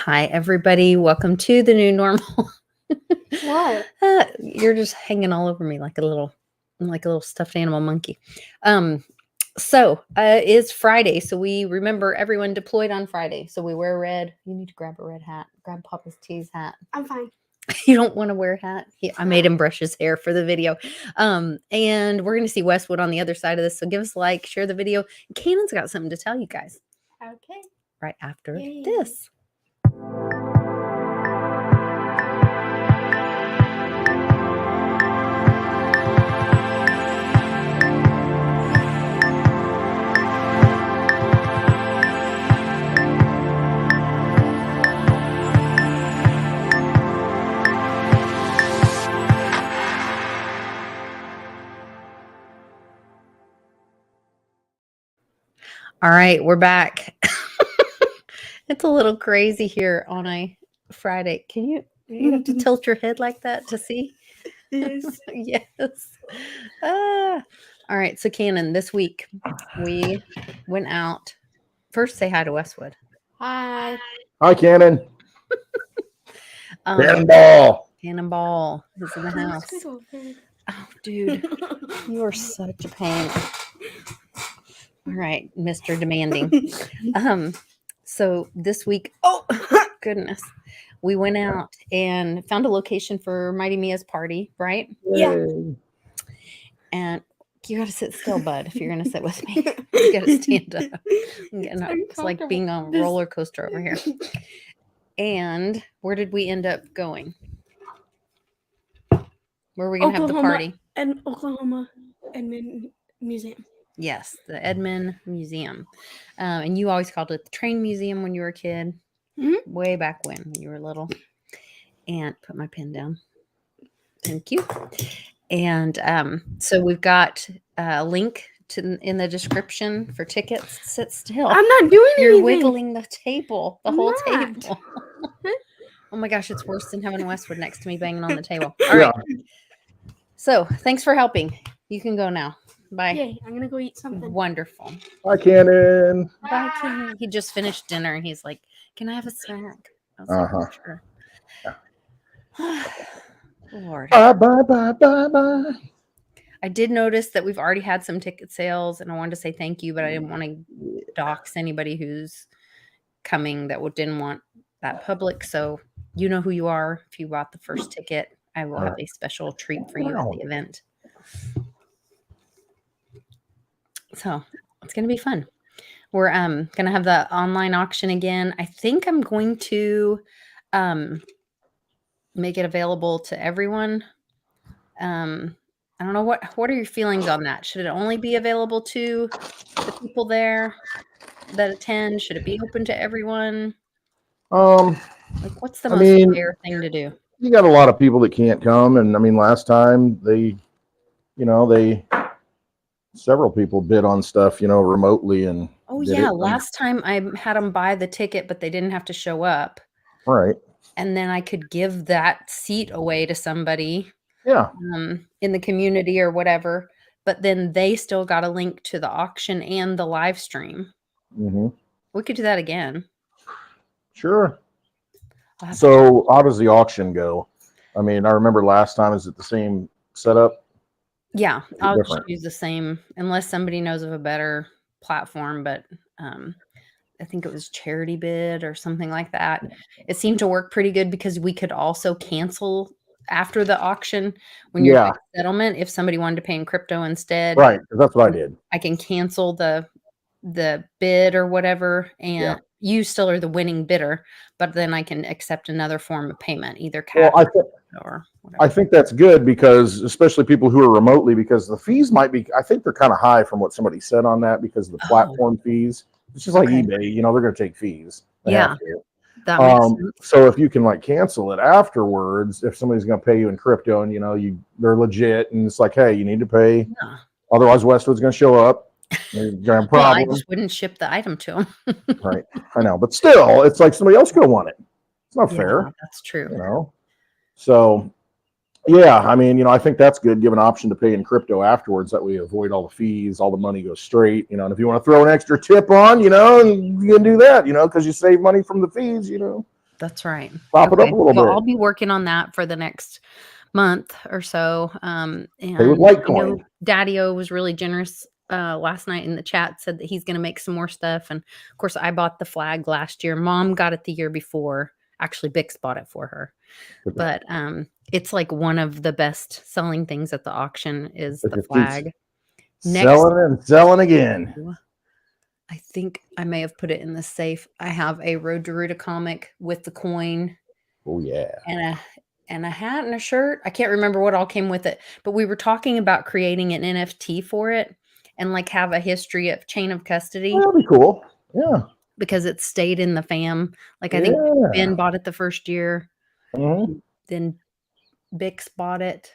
Hi, everybody. Welcome to the new normal. What? You're just hanging all over me like a little stuffed animal monkey. It's Friday, so we remember everyone deployed on Friday. So we wear red. You need to grab a red hat. Grab Papa's T's hat. I'm fine. You don't want to wear a hat? I made him brush his hair for the video. And we're going to see Westwood on the other side of this. So give us a like, share the video. Kanan's got something to tell you guys. Okay. Right after Yay. this. All right, we're back. It's a little crazy here on a Friday. You have to tilt your head like that to see? Yes. Yes. All right, so Canon, this week we went out. First, say hi to Westwood. Hi. Hi, Cannon. Cannonball. Cannonball is in the house. Oh, dude, you are such a pain. All right, Mr. Demanding. So this week, oh goodness, we went out and found a location for Mighty Mia's party, right? Yeah. And you got to sit still, bud, if you're going to sit with me. You got to stand up. It's like being on a roller coaster over here. And where did we end up going? Where are we going to have the party? And Oklahoma Edmond Museum. Yes, the Edmond Museum. And you always called it the Train Museum when you were a kid. Mm-hmm. Way back when you were little. And put my pen down. Thank you. And so we've got a link in the description for tickets. Sit still. I'm not doing anything. You're wiggling the table, the whole table. Oh my gosh, it's worse than having Westwood next to me banging on the table. All right. So thanks for helping. You can go now. Bye. Yay, I'm gonna go eat something. Wonderful. Hi, Cannon. Bye, Ken. He just finished dinner and he's like, "Can I have a snack?" I was like, "Sure." Lord. Bye. I did notice that we've already had some ticket sales, and I wanted to say thank you, but I didn't want to dox anybody who's coming that didn't want that public. So you know who you are. If you bought the first ticket, I will have a special treat for you at the event. So it's going to be fun. We're going to have the online auction again. I think I'm going to make it available to everyone. I don't know what are your feelings on that? Should it only be available to the people there that attend? Should it be open to everyone? Like, what's the most fair thing to do? You got a lot of people that can't come, and last time several people bid on stuff, remotely and. Oh yeah, last time I had them buy the ticket, but they didn't have to show up. Right. And then I could give that seat away to somebody. Yeah. In the community or whatever, but then they still got a link to the auction and the live stream. Mm-hmm. We could do that again. Sure. So how does the auction go? I remember last time, is it the same setup? Yeah, I'll just use the same unless somebody knows of a better platform, but I think it was charity bid or something like that. It seemed to work pretty good because we could also cancel after the auction when you're doing settlement. If somebody wanted to pay in crypto instead, right? That's what I did. I can cancel the bid or whatever, and you still are the winning bidder, but then I can accept another form of payment, either cash or whatever. I think that's good because especially people who are remotely, because the fees might be, I think they're kind of high from what somebody said on that because of the platform fees. It's just like eBay, they're going to take fees. They have to. That makes sense. So if you can cancel it afterwards, if somebody's going to pay you in crypto and they're legit and it's like, hey, you need to pay, otherwise Westwood's going to show up. You're going to have a problem. I just wouldn't ship the item to them. Right, I know, but still, it's like somebody else could have won it. It's not fair. That's true. So yeah, I think that's good. Give an option to pay in crypto afterwards. That way you avoid all the fees, all the money goes straight, and if you want to throw an extra tip on, and you can do that, because you save money from the fees, That's right. Pop it up a little Well, bit. I'll be working on that for the next month or so. Play with And I Litecoin. know Daddy-O was really generous last night in the chat, said that he's going to make some more stuff. And of course, I bought the flag last year. Mom got it the year before. Actually, Bix bought it for her. But it's like one of the best selling things at the auction is the flag. Selling and selling again. I think I may have put it in the safe. I have a Road to Ruta comic with the coin. Oh yeah. And a hat and a shirt. I can't remember what all came with it, but we were talking about creating an NFT for it and like have a history of chain of custody. That'd be cool. Yeah. Because it stayed in the fam. Like I think Ben bought it the first year. Then Bix bought it.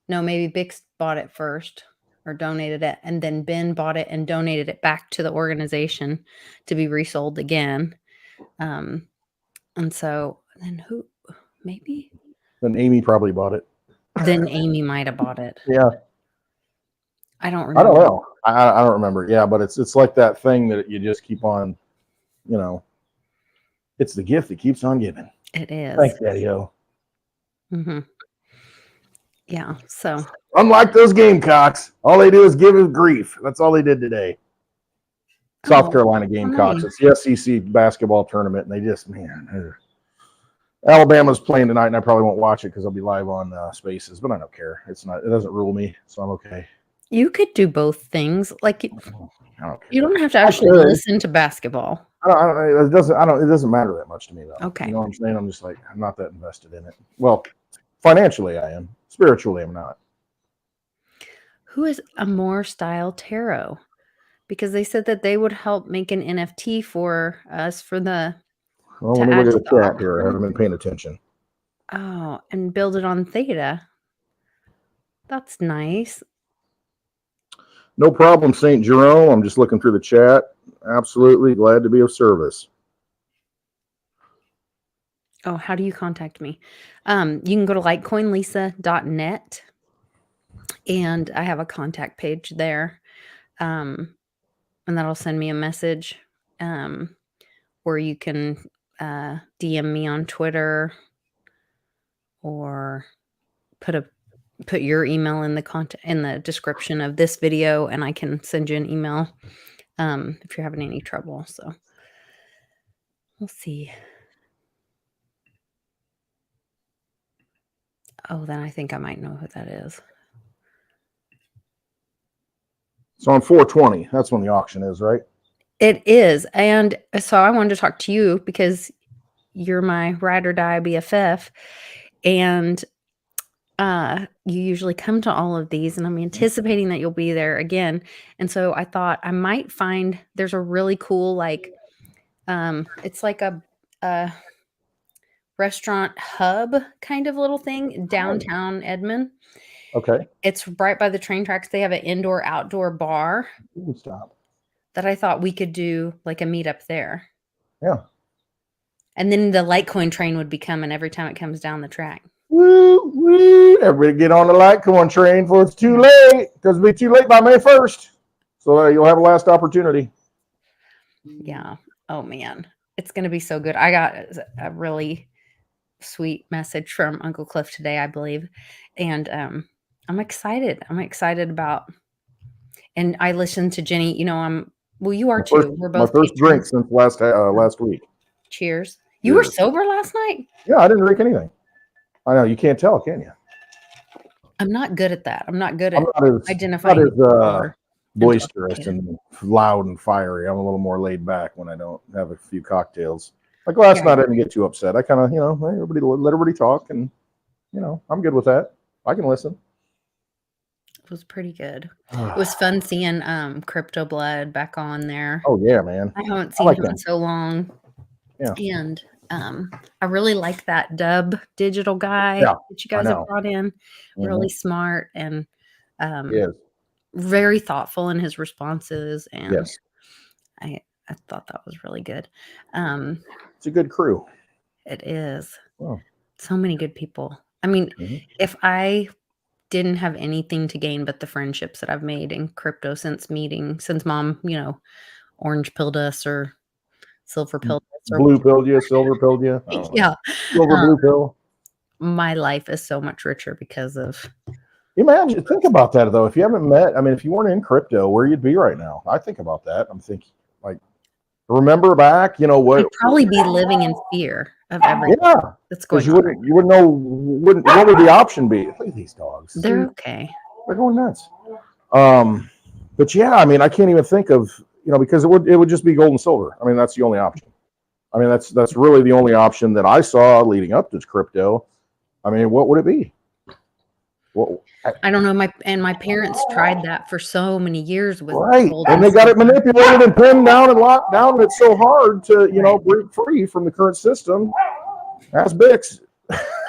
No, maybe Bix bought it first or donated it. And then Ben bought it and donated it back to the organization to be resold again. And so then who, maybe? Then Amy probably bought it. Then Amy might have bought it. Yeah. I don't remember. I don't know. I don't remember. Yeah, but it's like that thing that you just keep on, you know, it's the gift that keeps on giving. It is. Thanks, Daddy-O. Yeah. So unlike those Gamecocks, all they do is give us grief. That's all they did today. South Carolina Gamecocks. It's the SEC basketball tournament, and they just, man. Alabama's playing tonight, and I probably won't watch it because I'll be live on Spaces, but I don't care. It doesn't rule me, so I'm okay. You could do both things. Like I don't care. You don't have to actually listen to basketball. It doesn't matter that much to me though. Okay. You know what I'm saying? I'm just like, I'm not that invested in it. Well, financially I am. Spiritually I'm not. Who is Amore Style Tarot? Because they said that they would help make an NFT for us for the Well, let me look at the chat here. I haven't been paying attention. Oh, and build it on Theta. That's nice. No problem, St. Jerome. I'm just looking through the chat. Absolutely glad to be of service. Oh, how do you contact me? You can go to litecoinlisa.net and I have a contact page there. And that'll send me a message. Or you can DM me on Twitter or put your email in the description of this video and I can send you an email if you're having any trouble. So we'll see. Oh, then I think I might know who that is. So on 4/20, that's when the auction is, right? It is. And so I wanted to talk to you because you're my ride or die BFF. And you usually come to all of these, and I'm anticipating that you'll be there again. And so I thought I might find there's a really cool, like, it's like a restaurant hub kind of little thing in downtown Edmond. Okay. It's right by the train tracks. They have an indoor-outdoor bar that I thought we could do like a meetup there. Yeah. And then the Litecoin train would be coming every time it comes down the track. Woo, woo. Everybody get on the Litecoin train before it's too late, because it'll be too late by May 1st. So you'll have a last opportunity. Yeah. Oh, man. It's going to be so good. I got a really sweet message from Uncle Cliff today, I believe. And I'm excited. I'm excited about, and I listened to Jenny, well, you are too. We're both my first drink since last week. Cheers. You were sober last night? Yeah, I didn't drink anything. I know, you can't tell, can you? I'm not good at that. I'm not good at identifying. Not as boisterous and loud and fiery. I'm a little more laid back when I don't have a few cocktails. Like last night, I didn't get too upset. I kind of, let everybody talk, and I'm good with that. I can listen. It was pretty good. It was fun seeing Crypto Blood back on there. Oh yeah, man. I haven't seen him in so long. Yeah. And I really like that Dub Digital guy that you guys have brought in. Really smart and very thoughtful in his responses. And I thought that was really good. It's a good crew. It is. Wow. So many good people. I mean, if I didn't have anything to gain but the friendships that I've made in crypto since Mom, orange pilled us or silver pill. Or Blue pilled you, silver pilled you. I don't know. yeah. Silver blue pill. My life is so much richer because of. Imagine, think about that though. If you haven't met, I mean, if you weren't in crypto, where you'd be right now. I think about that. I'm thinking, like, remember back, you know what? I'd probably be living in fear of everything that's going you on. wouldn't know, what would the option be? Look at these dogs. They're okay. They're going nuts. But yeah, I mean, I can't even think of, you know, because it would just be gold and silver. I mean, that's the only option. I mean, that's really the only option that I saw leading up to crypto. I mean, what would it be? Well, I don't know. My parents tried that for so many years with gold and they got it manipulated and pinned down and locked down, and it's so hard to, you know, break free from the current system. That's Bix.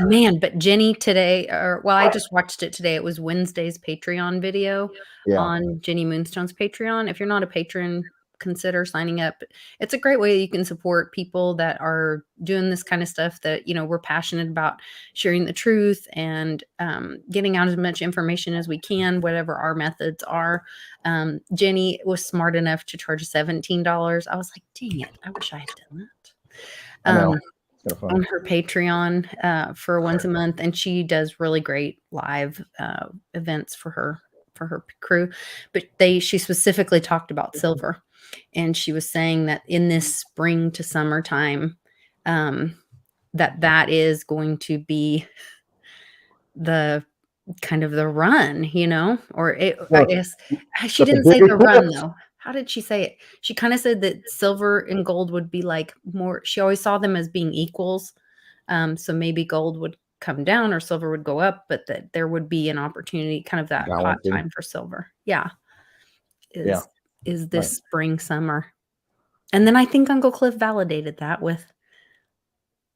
Man, but Jenny today, I just watched it today. It was Wednesday's Patreon video on Jenny Moonstone's Patreon. If you're not a patron, consider signing up. It's a great way you can support people that are doing this kind of stuff that, you know, we're passionate about sharing the truth and getting out as much information as we can, whatever our methods are. Jenny was smart enough to charge $17. I was like, dang it, I wish I had done that. On her Patreon for once a month, and she does really great live events for her crew. But she specifically talked about silver, and she was saying that in this spring to summertime, that is going to be the kind of the run, you know, or I guess she didn't say the run though. How did she say it? She kind of said that silver and gold would be like more, she always saw them as being equals. So maybe gold would come down or silver would go up, but that there would be an opportunity, kind of that hot time for silver. Yeah. Is this spring, summer. And then I think Uncle Cliff validated that with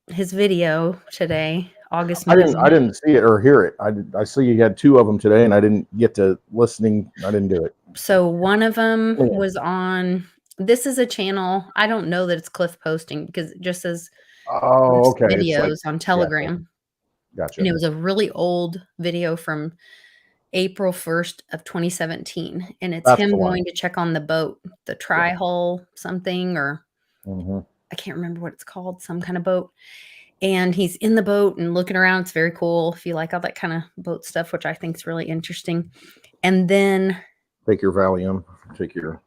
his video today, August. I didn't see it or hear it. I see you had two of them today, and I didn't get to listening. I didn't do it. So one of them was on. This is a channel. I don't know that it's Cliff posting because it just says videos on Telegram. Gotcha. And it was a really old video from April 1st of 2017, and it's him going to check on the boat, the tri-hull something, or I can't remember what it's called, some kind of boat. And he's in the boat and looking around. It's very cool if you like all that kind of boat stuff, which I think is really interesting. And then take your Valium, take your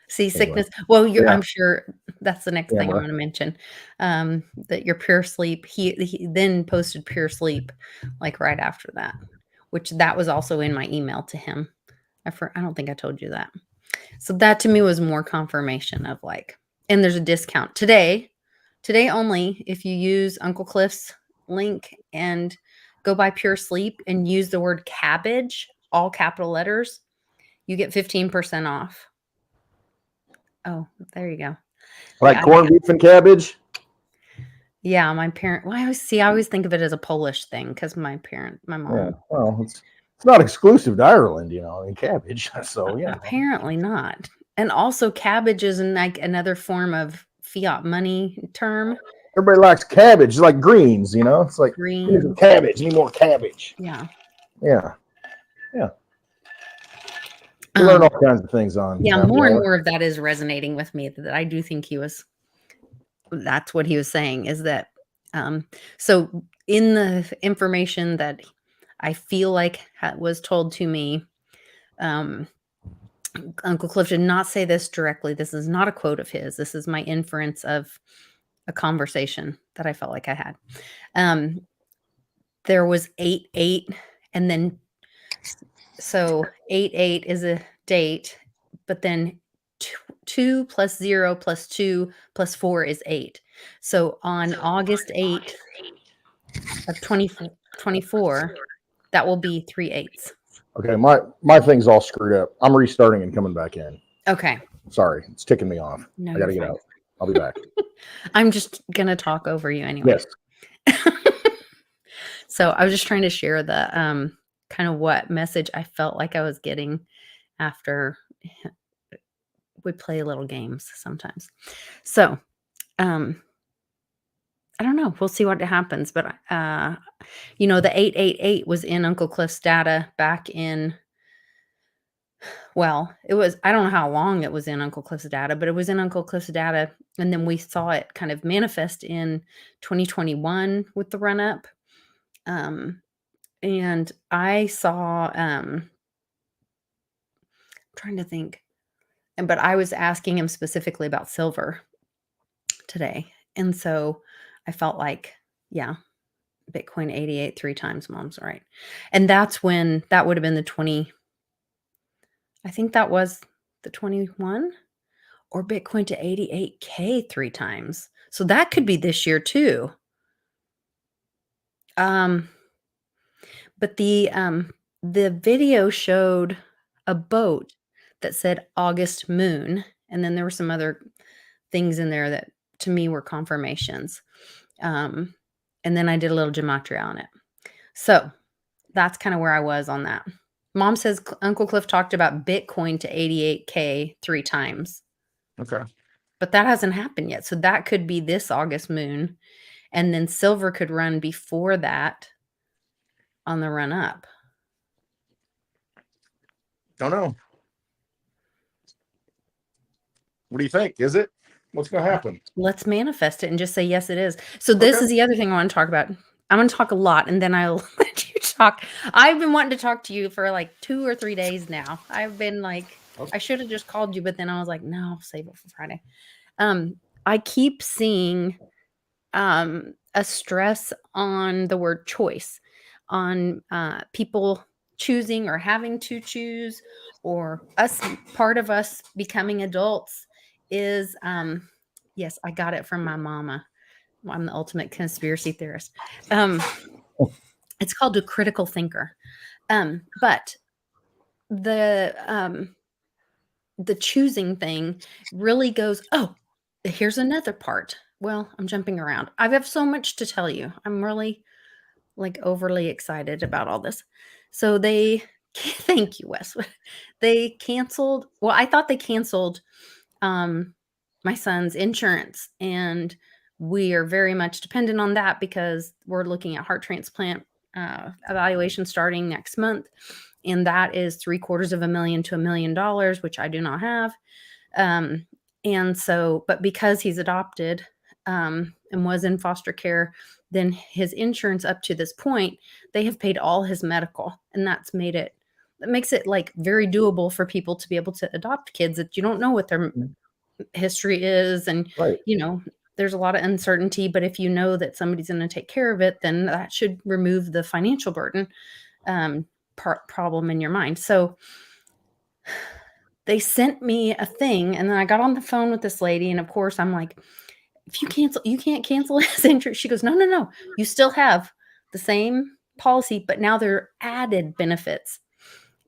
seasickness. Well, I'm sure that's the next thing I'm going to mention. That your Pure Sleep. He then posted Pure Sleep like right after that, which that was also in my email to him. I don't think I told you that. So that to me was more confirmation of like, and there's a discount today only. If you use Uncle Cliff's link and go buy Pure Sleep and use the word cabbage, all capital letters, you get 15% off. Oh, there you go. Like corned beef and cabbage? Yeah, my parent. Well, I always think of it as a Polish thing because my mom. Yeah, well, it's not exclusive to Ireland, you know, and cabbage. So yeah, apparently not. And also, cabbage is like another form of fiat money term. Everybody likes cabbage, it's like greens, you know. It's like green cabbage. Need more cabbage. Yeah. You learn all kinds of things on. Yeah, more and more of that is resonating with me. That I do think that's what he was saying is that. So in the information that I feel like was told to me, Uncle Cliff did not say this directly. This is not a quote of his. This is my inference of a conversation that I felt like I had. There was 8/8, and then so 8/8 is a date, but then 2 plus 0 plus 2 plus 4 is 8. So on August 8th of 2024, that will be 3/8. Okay, my thing's all screwed up. I'm restarting and coming back in. Okay. Sorry, it's ticking me off. No, I gotta get out. I'll be back. I'm just gonna talk over you anyway. Yes. So I was just trying to share the kind of what message I felt like I was getting after we play little games sometimes. So I don't know. We'll see what happens. But, the 8/8/8 was in Uncle Cliff's data back in Well, it was, I don't know how long it was in Uncle Cliff's data, but it was in Uncle Cliff's data. And then we saw it kind of manifest in 2021 with the run up. And I saw, trying to think, but I was asking him specifically about silver today. And so I felt like, yeah, Bitcoin 88 3 times, Mom's right. And that's when that would have been the 20. I think that was the 21 or Bitcoin to 88K 3 times. So that could be this year too. But the video showed a boat that said August moon, and then there were some other things in there that to me were confirmations. And then I did a little gematria on it. So that's kind of where I was on that. Mom says Uncle Cliff talked about Bitcoin to 88K 3 times. Okay. But that hasn't happened yet. So that could be this August moon. And then silver could run before that on the run up. Don't know. What do you think? Is it? What's going to happen? Let's manifest it and just say, yes, it is. So this is the other thing I want to talk about. I'm going to talk a lot and then I'll let you talk. I've been wanting to talk to you for like 2 or 3 days now. I've been like, I should have just called you, but then I was like, no, I'll save it for Friday. I keep seeing a stress on the word choice, on people choosing or having to choose, or us, part of us becoming adults is, yes, I got it from my mama. I'm the ultimate conspiracy theorist. It's called a critical thinker. But the choosing thing really goes, oh, here's another part. Well, I'm jumping around. I have so much to tell you. I'm really like overly excited about all this. So they, thank you, Wes. They canceled. Well, I thought they canceled my son's insurance, and we are very much dependent on that because we're looking at heart transplant evaluation starting next month. And that is $750,000 to $1 million, which I do not have. And so, but because he's adopted and was in foster care, then his insurance up to this point, they have paid all his medical. And that makes it like very doable for people to be able to adopt kids that you don't know what their history is. And, you know, there's a lot of uncertainty, but if you know that somebody's going to take care of it, then that should remove the financial burden problem in your mind. So they sent me a thing, and then I got on the phone with this lady, and of course I'm like, if you can't cancel his insurance. She goes, no, you still have the same policy, but now there are added benefits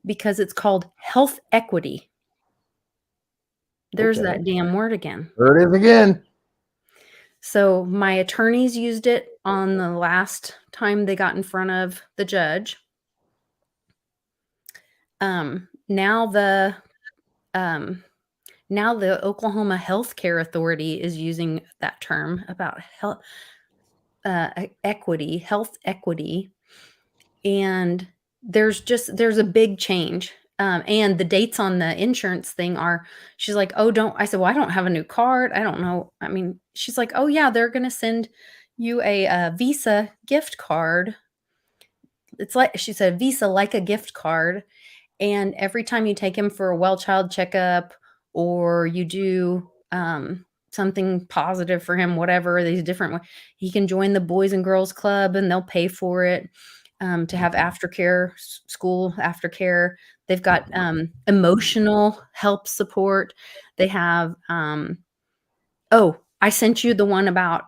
because it's called health equity. There's that damn word again. There it is again. So my attorneys used it on the last time they got in front of the judge. Now the Oklahoma Healthcare Authority is using that term about health equity, and there's a big change. And the dates on the insurance thing she's like, oh, I said, well, I don't have a new card. I don't know. I mean, she's like, oh yeah, they're going to send you a Visa gift card. It's like, she said, Visa like a gift card. And every time you take him for a well child checkup, or you do something positive for him, whatever, these different, he can join the Boys and Girls Club and they'll pay for it to have aftercare, school aftercare. They've got emotional help support. They have, I sent you the one about,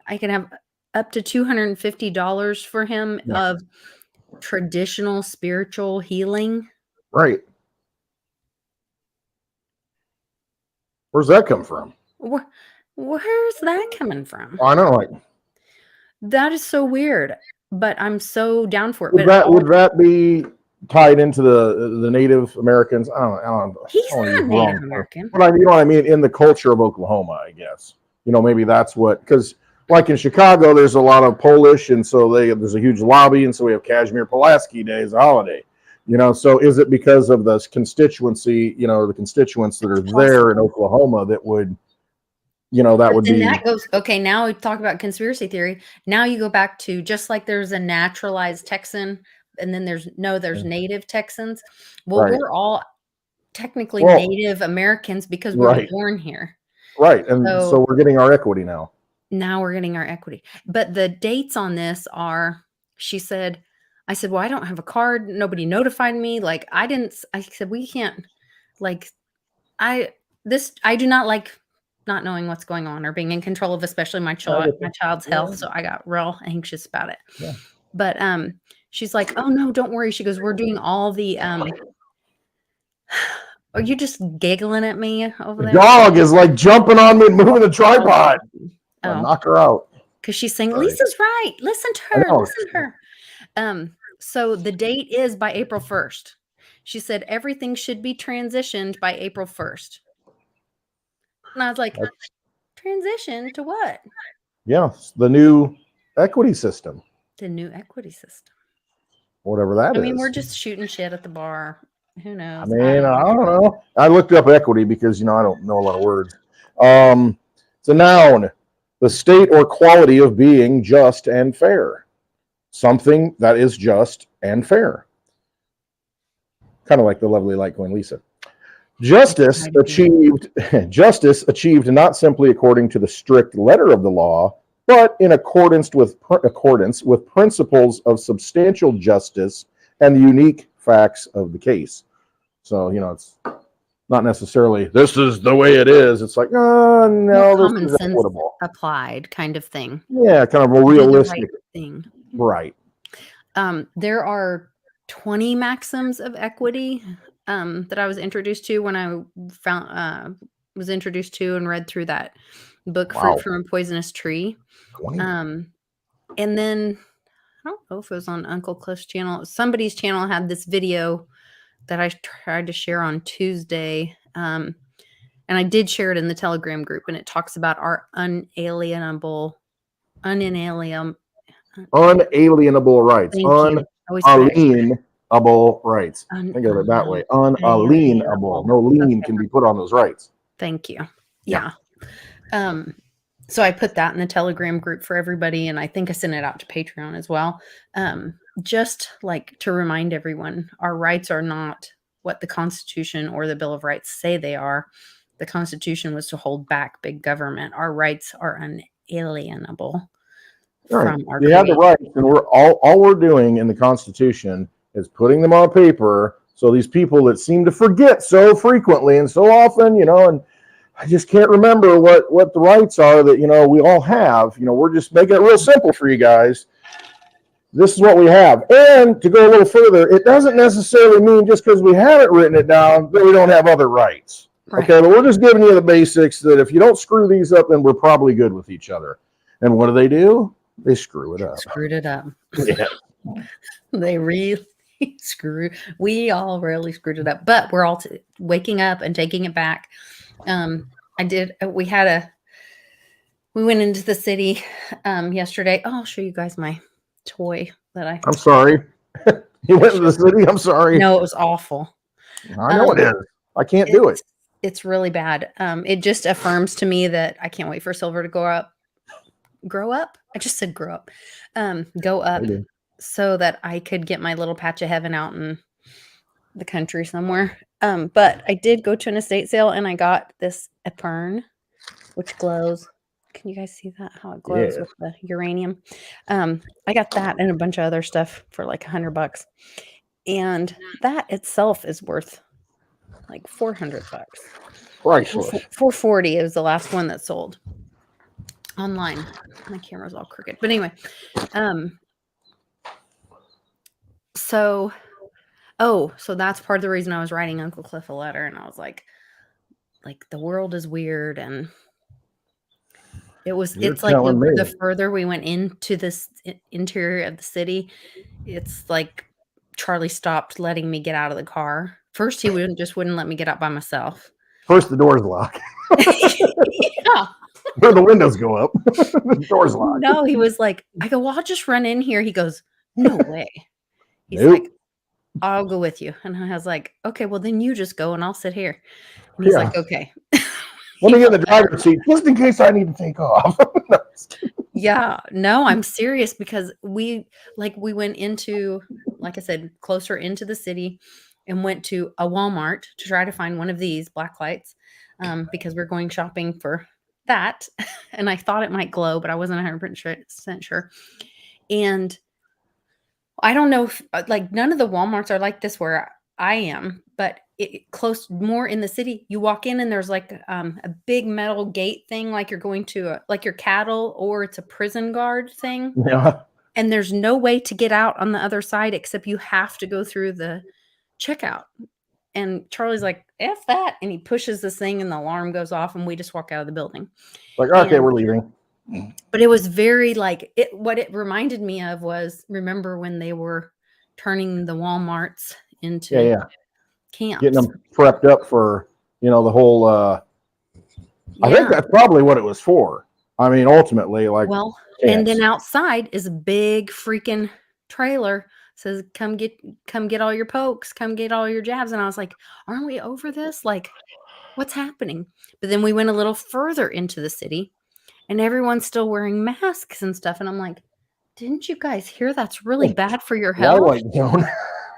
I can have up to $250 for him of traditional spiritual healing. Right. Where's that come from? Where's that coming from? I know, like that is so weird, but I'm so down for it. Would that be tied into the Native Americans? I don't know. He's not Native American. But you know what I mean? In the culture of Oklahoma, I guess. You know, maybe that's what, because like in Chicago, there's a lot of Polish, and so there's a huge lobby, and so we have Kazimierz Pulaski Day as a holiday. So is it because of the constituency, the constituents that are there in Oklahoma that would, that would be. That goes, okay, now we talk about conspiracy theory. Now you go back to just like there's a naturalized Texan and then there's native Texans. Well, Right. we're all technically Native Americans because we were born here. Right. And so we're getting our equity now. Now we're getting our equity. But the dates on this are, I said, well, I don't have a card. Nobody notified me. Like I said, we can't, like, I do not like not knowing what's going on or being in control of, especially my child's health. So I got real anxious about it. Yeah. But she's like, oh no, don't worry. She goes, we're doing all the are you just giggling at me over there? The dog is like jumping on me and moving the tripod. I'll knock her out. Because she's saying, Lisa's right. Listen to her. Listen to her. So the date is by April 1st. She said everything should be transitioned by April 1st. And I was like, transition to what? Yeah, the new equity system. The new equity system. Whatever that is. I mean, we're just shooting shit at the bar. Who knows? I mean, I don't know. I looked up equity because, I don't know a lot of words. It's a noun. The state or quality of being just and fair. Something that is just and fair. Kind of like the lovely Litecoin Lisa. Justice achieved not simply according to the strict letter of the law, but in accordance with principles of substantial justice and the unique facts of the case. So, it's not necessarily this is the way it is. It's like, oh no, common sense equitable. Applied kind of thing. Yeah, kind of a realistic thing. Right. There are 20 maxims of equity that I was introduced to when I was introduced to and read through that book, Fruit from a Poisonous Tree. 20. And then I don't know if it was on Uncle Cliff's channel. Somebody's channel had this video that I tried to share on Tuesday. And I did share it in the Telegram group, and it talks about our unalienable rights. Unalienable rights. Think of it that way. Unalienable. No lien can be put on those rights. Thank you. Yeah. So I put that in the Telegram group for everybody, and I think I sent it out to Patreon as well. Just like to remind everyone, our rights are not what the Constitution or the Bill of Rights say they are. The Constitution was to hold back big government. Our rights are unalienable. Right. You have the rights, and we're all we're doing in the Constitution is putting them on paper. So these people that seem to forget so frequently and so often, and I just can't remember what the rights are that, we all have. We're just making it real simple for you guys. This is what we have. And to go a little further, it doesn't necessarily mean just because we haven't written it down that we don't have other rights. Right. Okay, but we're just giving you the basics that if you don't screw these up, then we're probably good with each other. And what do? They screw it up. Screwed it up. Yeah. They really we all really screwed it up, but we're all waking up and taking it back. We went into the city yesterday. Oh, I'll show you guys my toy that I'm sorry. You went to the city? I'm sorry. No, it was awful. I know it is. I can't do it. It's really bad. It just affirms to me that I can't wait for Silver to grow up. I just said grow up. Go up so that I could get my little patch of heaven out in the country somewhere. But I did go to an estate sale and I got this Epern, which glows. Can you guys see that? How it glows with the uranium? I got that and a bunch of other stuff for like $100. And that itself is worth like $400. Priceless. 440 is the last one that sold online. My camera's all crooked. But anyway, so that's part of the reason I was writing Uncle Cliff a letter, and I was like the world is weird, and it's like the further we went into this interior of the city, it's like Charlie stopped letting me get out of the car. First, he wouldn't let me get out by myself. First, the door's locked. Yeah. Where the windows go up. The door's locked. No, he was like, I go, well, I'll just run in here. He goes, no way. He's Nope. like, I'll go with you. And I was like, okay, well then you just go and I'll sit here. And he's like, okay. Let me get in the driver's seat just in case I need to take off. Yeah, no, I'm serious because we went into, like I said, closer into the city and went to a Walmart to try to find one of these black lights because we're going shopping for that. And I thought it might glow, but I wasn't 100% sure. And I don't know if like none of the Walmarts are like this where I am, but close more in the city. You walk in and there's like a big metal gate thing, like you're going to like your cattle or it's a prison guard thing. Yeah. And there's no way to get out on the other side except you have to go through the checkout. And Charlie's like, F that. And he pushes this thing and the alarm goes off and we just walk out of the building. Like, okay, we're leaving. But it was very like what it reminded me of was, remember when they were turning the Walmarts into camps, getting them prepped up for, the whole, I think that's probably what it was for. I mean, ultimately, like, well, and then outside is a big freaking trailer says, come get all your pokes, come get all your jabs. And I was like, aren't we over this? Like, what's happening? But then we went a little further into the city and everyone's still wearing masks and stuff. And I'm like, didn't you guys hear that's really bad for your health?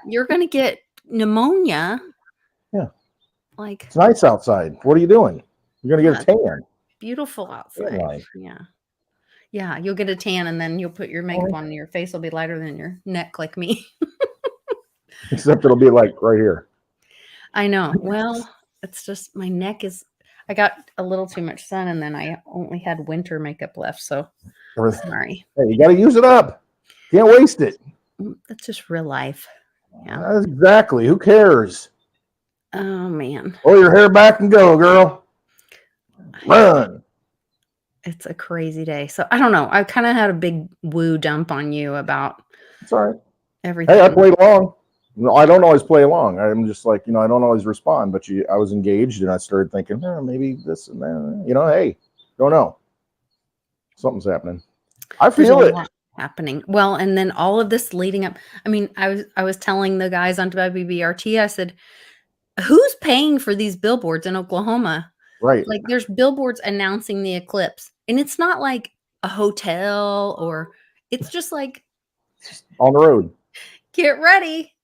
You're going to get pneumonia. Yeah. Like, it's nice outside. What are you doing? You're going to get a tan. Beautiful outside. Yeah. Yeah. You'll get a tan and then you'll put your makeup on and your face will be lighter than your neck like me. Except it'll be like right here. I know. Well, it's just my neck is, I got a little too much sun and then I only had winter makeup left. So sorry. Hey, you got to use it up. Can't waste it. That's just real life. Yeah. That's exactly. Who cares? Oh, man. Oh, your hair back and go, girl. Run. It's a crazy day. So I don't know. I kind of had a big woo dump on you about it's all right. Everything. Hey, I played along. No, I don't always play along. I'm just like, I don't always respond, but I was engaged and I started thinking, maybe this and that, hey, don't know. Something's happening. I feel it happening. Well, and then all of this leading up. I mean, I was telling the guys on WBRT, I said, who's paying for these billboards in Oklahoma? Right. Like there's billboards announcing the eclipse. And it's not like a hotel or it's just like on the road. Get ready,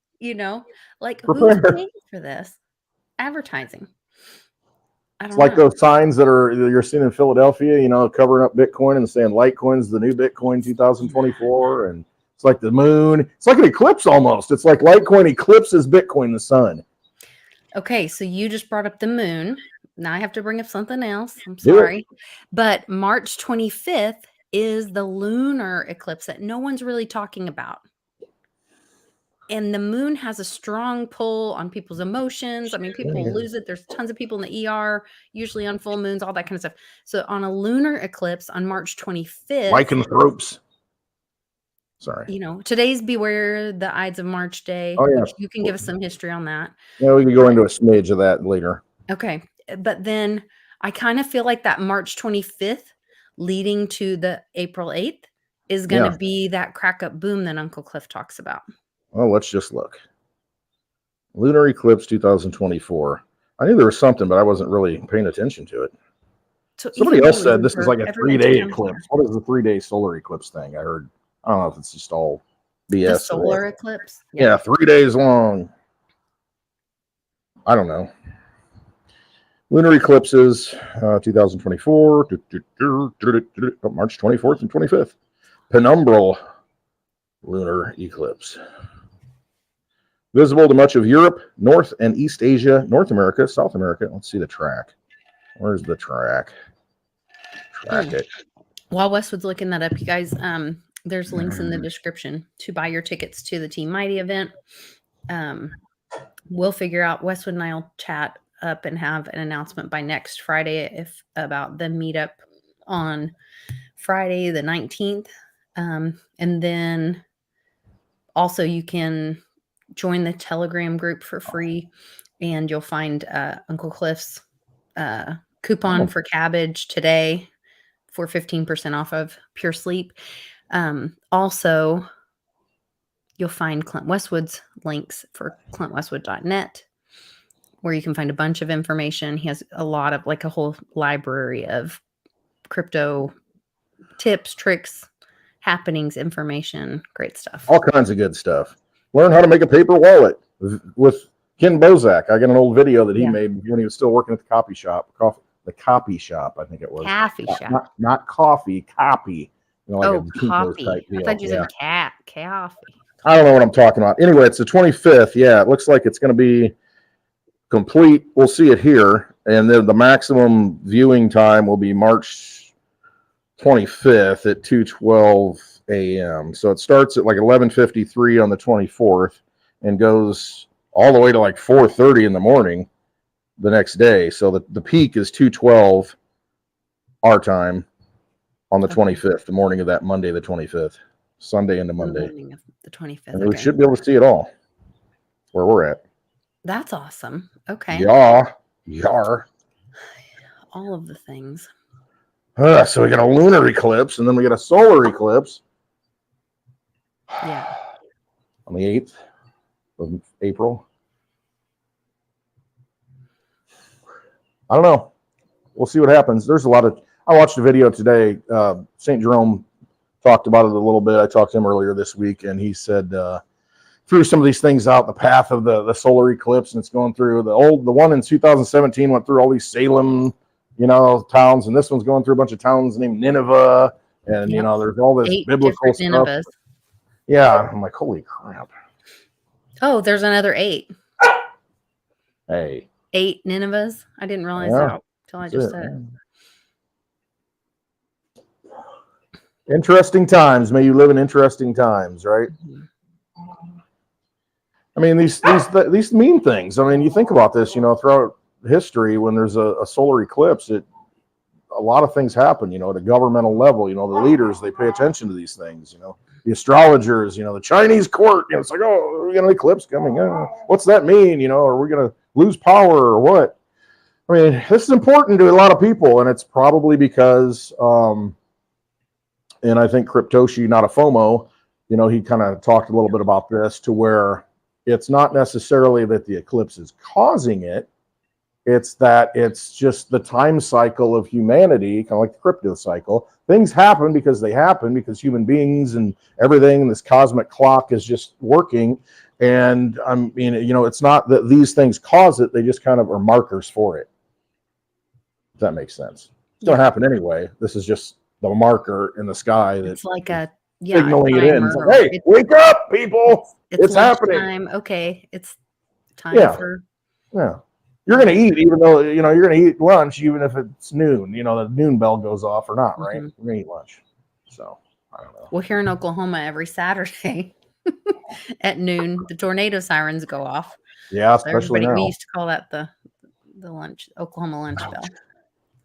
like who's paying for this? Advertising. It's like those signs that you're seeing in Philadelphia, covering up Bitcoin and saying Litecoin's the new Bitcoin 2024. And it's like the moon. It's like an eclipse almost. It's like Litecoin eclipses Bitcoin, the sun. Okay, so you just brought up the moon. Now I have to bring up something else. I'm sorry. But March 25th is the lunar eclipse that no one's really talking about. And the moon has a strong pull on people's emotions. I mean, people lose it. There's tons of people in the ER, usually on full moons, all that kind of stuff. So on a lunar eclipse on March 25th. Lycanthropes. Sorry. Today's Beware the Ides of March Day. Oh, yeah. You can give us some history on that. Yeah, we can go into a smidge of that later. Okay. But then I kind of feel like that March 25th leading to the April 8th is going to be that crack up boom that Uncle Cliff talks about. Well, let's just look. Lunar eclipse 2024. I knew there was something, but I wasn't really paying attention to it. So somebody else said this is like a 3-day eclipse. What is the 3-day solar eclipse thing? I heard. I don't know if it's just all BS. The solar eclipse? Yeah, 3 days long. I don't know. Lunar eclipses 2024, March 24th and 25th. Penumbral lunar eclipse. Visible to much of Europe, North and East Asia, North America, South America. Let's see the track. Where's the track? Track it. While Westwood's looking that up, you guys, there's links in the description to buy your tickets to the Team Mighty event. We'll figure out, Westwood and I will chat up and have an announcement by next Friday about the meetup on Friday the 19th. And then also you can join the Telegram group for free and you'll find Uncle Cliff's coupon for cabbage today for 15% off of Pure Sleep. Also, you'll find Clint Westwood's links for clintwestwood.net, where you can find a bunch of information. He has a lot of, like, a whole library of crypto tips, tricks, happenings, information, great stuff. All kinds of good stuff. Learn how to make a paper wallet with Ken Bozak. I got an old video that he made when he was still working at the copy shop. The copy shop, I think it was. Coffee shop. Not coffee, copy. You know, like Oh, a copy. type deal. I thought you said coffee. I don't know what I'm talking about. Anyway, it's the 25th. Yeah, it looks like it's going to be complete. We'll see it here. And then the maximum viewing time will be March 25th at 2:12 a.m. So it starts at like 11:53 on the 24th and goes all the way to like 4:30 in the morning the next day. So the peak is 2:12 our time on the 25th, the morning of that Monday, the 25th, Sunday into Monday. The morning of the 25th. And we should be able to see it all where we're at. That's awesome. Okay. Yar. All of the things. So we got a lunar eclipse and then we got a solar eclipse. Yeah. On the 8th of April. I don't know. We'll see what happens. There's a lot of. I watched a video today. St. Jerome talked about it a little bit. I talked to him earlier this week, and he said threw some of these things out, the path of the solar eclipse, and it's going through the one in 2017 went through all these Salem, towns, and this one's going through a bunch of towns named Nineveh, and there's all this 8 biblical stuff. Ninevehs. Yeah, I'm like, holy crap. Oh, there's another 8. Hey. 8 Ninevehs. I didn't realize that until I just said it. Interesting times. May you live in interesting times, right? Mm-hmm. I mean, these mean things. I mean, you think about this, throughout history, when there's a solar eclipse, a lot of things happen, at a governmental level. The leaders, they pay attention to these things, the astrologers, the Chinese court, it's like, oh, we got an eclipse coming. What's that mean? Are we going to lose power or what? I mean, this is important to a lot of people, and it's probably because, and I think Cryptoshi, not a FOMO, he kind of talked a little bit about this, to where it's not necessarily that the eclipse is causing it. It's that it's just the time cycle of humanity, kind of like the crypto cycle. Things happen because they happen, because human beings and everything, this cosmic clock is just working. And I mean, it's not that these things cause it. They just kind of are markers for it. If that makes sense. It's going to happen anyway. This is just the marker in the sky that's like a signaling it in. It's like, hey, wake up, people. It's happening. Time. Okay. It's time for. Yeah. You're going to eat, even though, you're going to eat lunch, even if it's noon, the noon bell goes off or not, right? You're going to eat lunch. So, I don't know. Well, here in Oklahoma, every Saturday at noon, the tornado sirens go off. Yeah, especially now. We used to call that the lunch, Oklahoma lunch bell.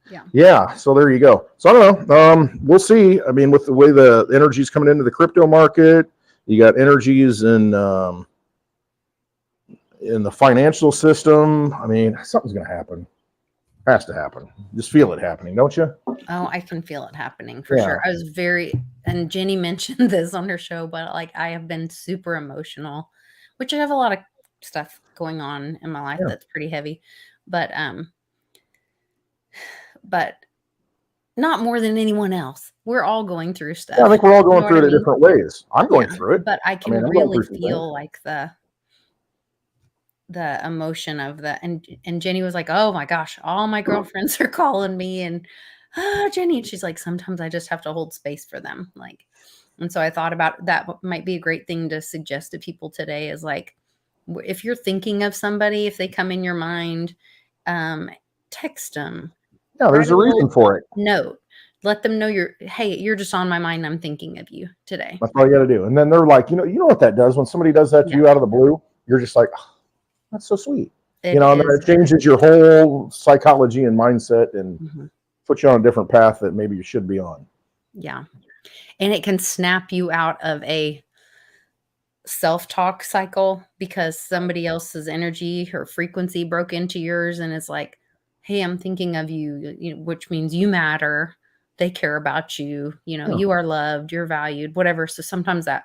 Yeah. Yeah. So there you go. So I don't know. We'll see. I mean, with the way the energy's coming into the crypto market, you got energies in the financial system. I mean, something's going to happen. Has to happen. Just feel it happening, don't you? Oh, I can feel it happening for sure. I was and Jenny mentioned this on her show, but like, I have been super emotional, which I have a lot of stuff going on in my life that's pretty heavy, but not more than anyone else. We're all going through stuff. Yeah, I think we're all going through it in different ways. I'm going through it, but I can really feel like the emotion of and Jenny was like, oh my gosh, all my girlfriends are calling me and Jenny, and she's like, sometimes I just have to hold space for them. Like, and so I thought about that might be a great thing to suggest to people today, is like, if you're thinking of somebody, if they come in your mind, text them. Yeah, there's a reason for it. Note. Let them know you're just on my mind. I'm thinking of you today. That's all you got to do. And then they're like, you know what that does when somebody does that to you out of the blue? You're just like, oh, that's so sweet. And then it changes your whole psychology and mindset and puts you on a different path that maybe you should be on. Yeah. And it can snap you out of a self-talk cycle because somebody else's energy or frequency broke into yours, and it's like, hey, I'm thinking of you, which means you matter. they care about you, you know, Yeah. you are loved, you're valued, whatever. So sometimes that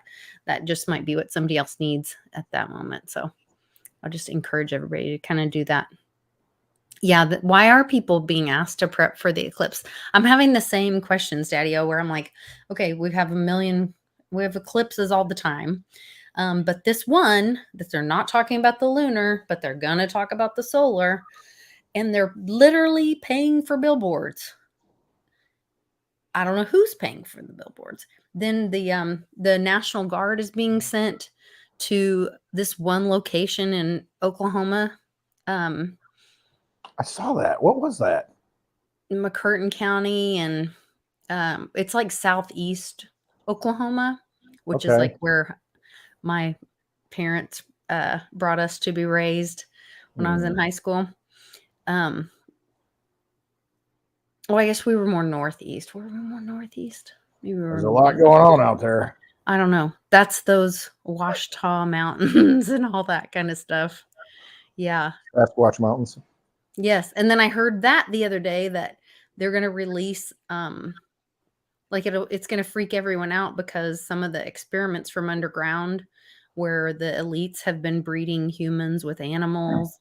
just might be what somebody else needs at that moment. So I'll just encourage everybody to kind of do that. Yeah. Why are people being asked to prep for the eclipse? I'm having the same questions, Daddy-O, where I'm like, okay, we have eclipses all the time. But this one that they're not talking about the lunar, but they're going to talk about the solar, and they're literally paying for billboards. I don't know who's paying for the billboards. Then the National Guard is being sent to this one location in Oklahoma, I saw that. What was that? McCurtain County, and it's like southeast Oklahoma, which is Okay. like where my parents brought us to be raised when I was in high school. Well, I guess we were more northeast. Were we more northeast? Maybe we were. There's a lot going on out there. I don't know. That's those Washita Mountains and all that kind of stuff. Yeah. Sasquatch Mountains. Yes. And then I heard that the other day that they're going to release, like it's going to freak everyone out because some of the experiments from underground where the elites have been breeding humans with animals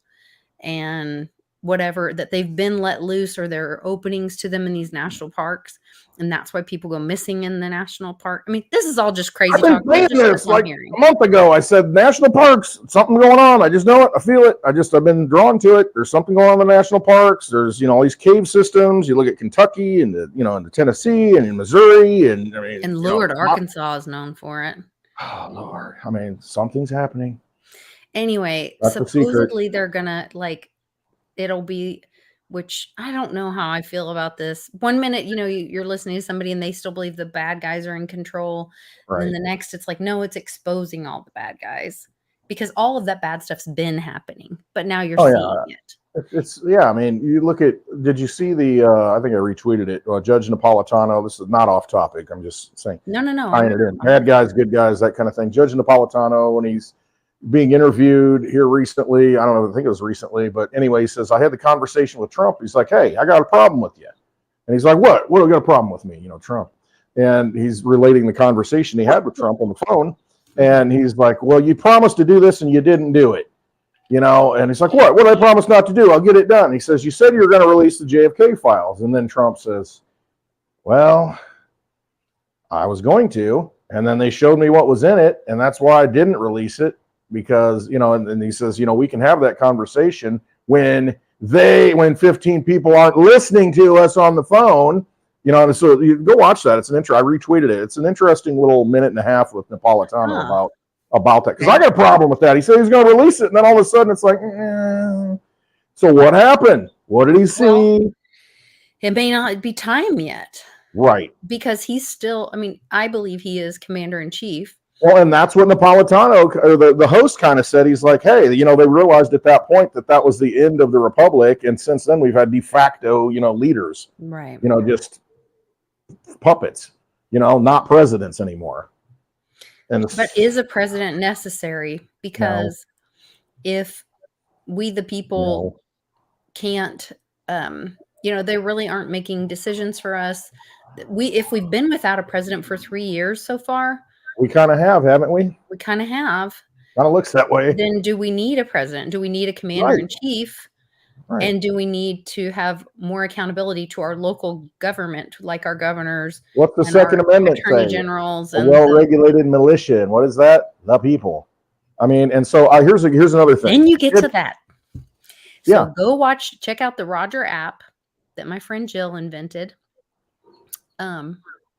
and whatever, that they've been let loose, or there are openings to them in these national parks, and that's why people go missing in the national park. I mean, this is all just crazy I've been talk. saying Just this like hearing. a month ago. I said national parks, something going on. I just know it. I feel it. I've been drawn to it. There's something going on in the national parks. There's, all these cave systems. You look at Kentucky and in Tennessee and in Missouri, and I mean, And Lord, Arkansas is known for it. Oh Lord, I mean, something's happening. Anyway, That's the supposedly secret. they're gonna it'll be, which I don't know how I feel about this. One minute, you're listening to somebody and they still believe the bad guys are in control. Right. And then the next, it's like, no, it's exposing all the bad guys because all of that bad stuff's been happening, but now you're seeing it. I mean, you look at, did you see I think I retweeted it, Judge Napolitano, this is not off topic, I'm just saying. No. Tying it in. Bad guys, good guys, that kind of thing. Judge Napolitano, when he's being interviewed here recently, I don't know, I think it was recently, but anyway, he says, I had the conversation with Trump. He's like, hey, I got a problem with you. And he's like, what do you got a problem with me? Trump. And he's relating the conversation he had with Trump on the phone. And he's like, well, you promised to do this and you didn't do it. And he's like, what did I promise not to do? I'll get it done. He says, you said you were going to release the JFK files. And then Trump says, well, I was going to. And then they showed me what was in it. And that's why I didn't release it. Because, and he says, we can have that conversation when 15 people aren't listening to us on the phone, and so you go watch that. It's an intro. I retweeted it. It's an interesting little minute and a half with Napolitano about that. Because I got a problem with that. He said he's going to release it. And then all of a sudden it's like, So what happened? What did he see? Well, it may not be time yet. Right. Because he's still, I believe he is commander in chief. Well, and that's what Napolitano, or the host, kind of said. He's like, hey, they realized at that point that was the end of the republic. And since then, we've had de facto, leaders. Right. Just puppets, not presidents anymore. But is a president necessary? Because if we, the people, can't, they really aren't making decisions for us. If we've been without a president for 3 years so far, we kind of have, haven't we? We kind of have. Kind of looks that way. Then do we need a president? Do we need a commander in chief? Right. And do we need to have more accountability to our local government, like our governors? What's the Second Amendment attorney generals and well-regulated militia? And what is that? The people. And so here's another thing. Then you get to that. So check out the Roger app that my friend Jill invented.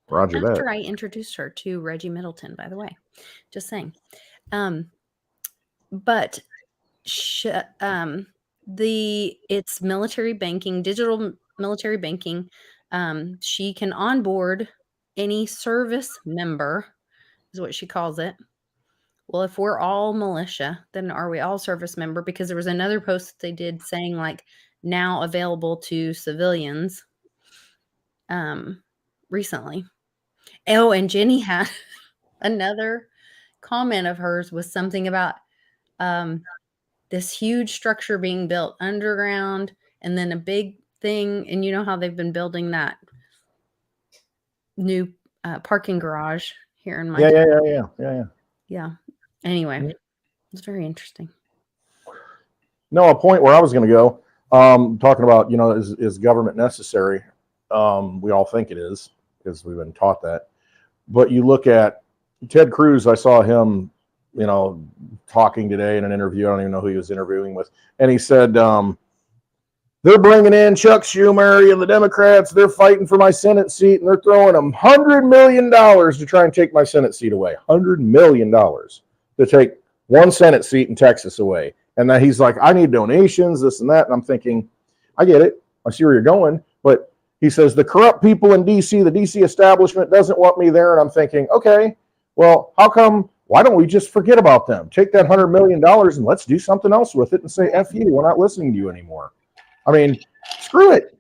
Roger after that. I introduced her to Reggie Middleton, by the way, just saying. But it's military banking, digital military banking. She can onboard any service member, is what she calls it. Well, if we're all militia, then are we all service member? Because there was another post that they did saying now available to civilians recently. Oh, and Jenny had another comment of hers was something about this huge structure being built underground and then a big thing. And you know how they've been building that new parking garage here in my Yeah. Anyway, it's very interesting. No, a point where I was going to go, talking about, is government necessary? We all think it is because we've been taught that. But you look at Ted Cruz, I saw him, talking today in an interview. I don't even know who he was interviewing with. And he said, they're bringing in Chuck Schumer and the Democrats. They're fighting for my Senate seat, and they're throwing them $100 million to try and take my Senate seat away. $100 million to take one Senate seat in Texas away. And then he's like, I need donations, this and that. And I'm thinking, I get it. I see where you're going. But he says, the corrupt people in D.C., the D.C. establishment doesn't want me there. And I'm thinking, okay, well, why don't we just forget about them? Take that $100 million and let's do something else with it and say, F you, we're not listening to you anymore. I mean, screw it.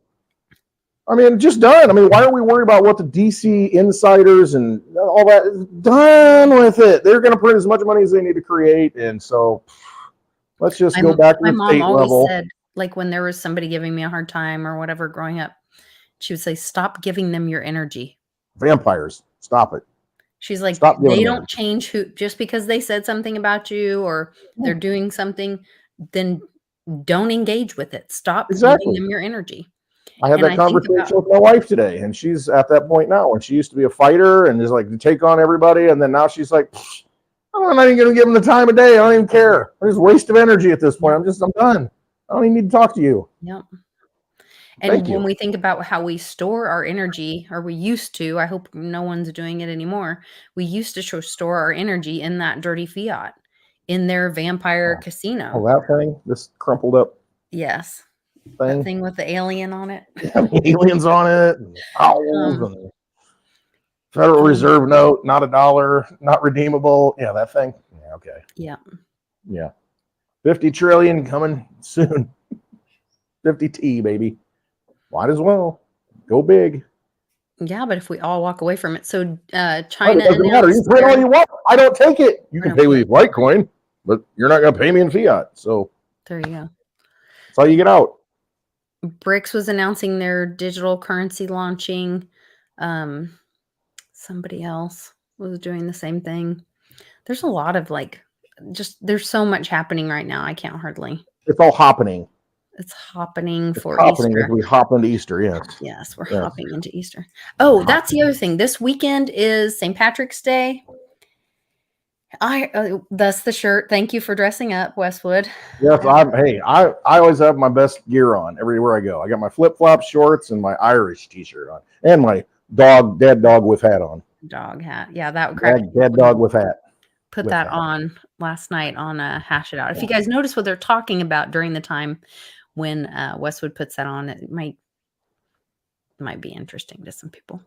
I mean, just done. I mean, why are we worried about what the DC insiders and all that? Done with it. They're going to print as much money as they need to create. And so let's just go back to the state level. Said, like when there was somebody giving me a hard time or whatever growing up, she would say, stop giving them your energy. Vampires, stop it. She's like, they don't change just because they said something about you or they're doing something, then don't engage with it. Stop giving them your energy. I had that conversation with my wife today, and she's at that point now. And she used to be a fighter and is like to take on everybody, and then now she's like, I'm not even going to give them the time of day. I don't even care. It's a waste of energy at this point. I'm done. I don't even need to talk to you. Yep. And when we think about how we store our energy, or we used to, I hope no one's doing it anymore. We used to store our energy in that dirty fiat, in their vampire casino. Oh, that thing, this crumpled up. Yes. That thing with the alien on it. Yeah, aliens on it. And owls and Federal Reserve note, not $1, not redeemable. Yeah, that thing. Yeah, okay. Yeah. Yeah. 50 trillion coming soon. 50T, baby. Might as well go big. Yeah, but if we all walk away from it. So China. It doesn't matter. You can print all you want. I don't take it. You can pay with Litecoin, but you're not going to pay me in fiat. So there you go. That's how you get out. BRICS was announcing their digital currency launching. Somebody else was doing the same thing. There's a lot of there's so much happening right now. I can't hardly. It's all happening. It's happening for Easter. We hop into Easter, yes. Yes, we're hopping into Easter. Oh, that's the other thing. This weekend is St. Patrick's Day. That's the shirt. Thank you for dressing up, Westwood. Yes, I always have my best gear on everywhere I go. I got my flip-flop shorts and my Irish t-shirt on, and my dead dog with hat on. Dog hat. Yeah, that would crack. Dead dog with hat. Put that on last night on Hash It Out. If you guys notice what they're talking about during the time when Westwood puts that on, it might be interesting to some people.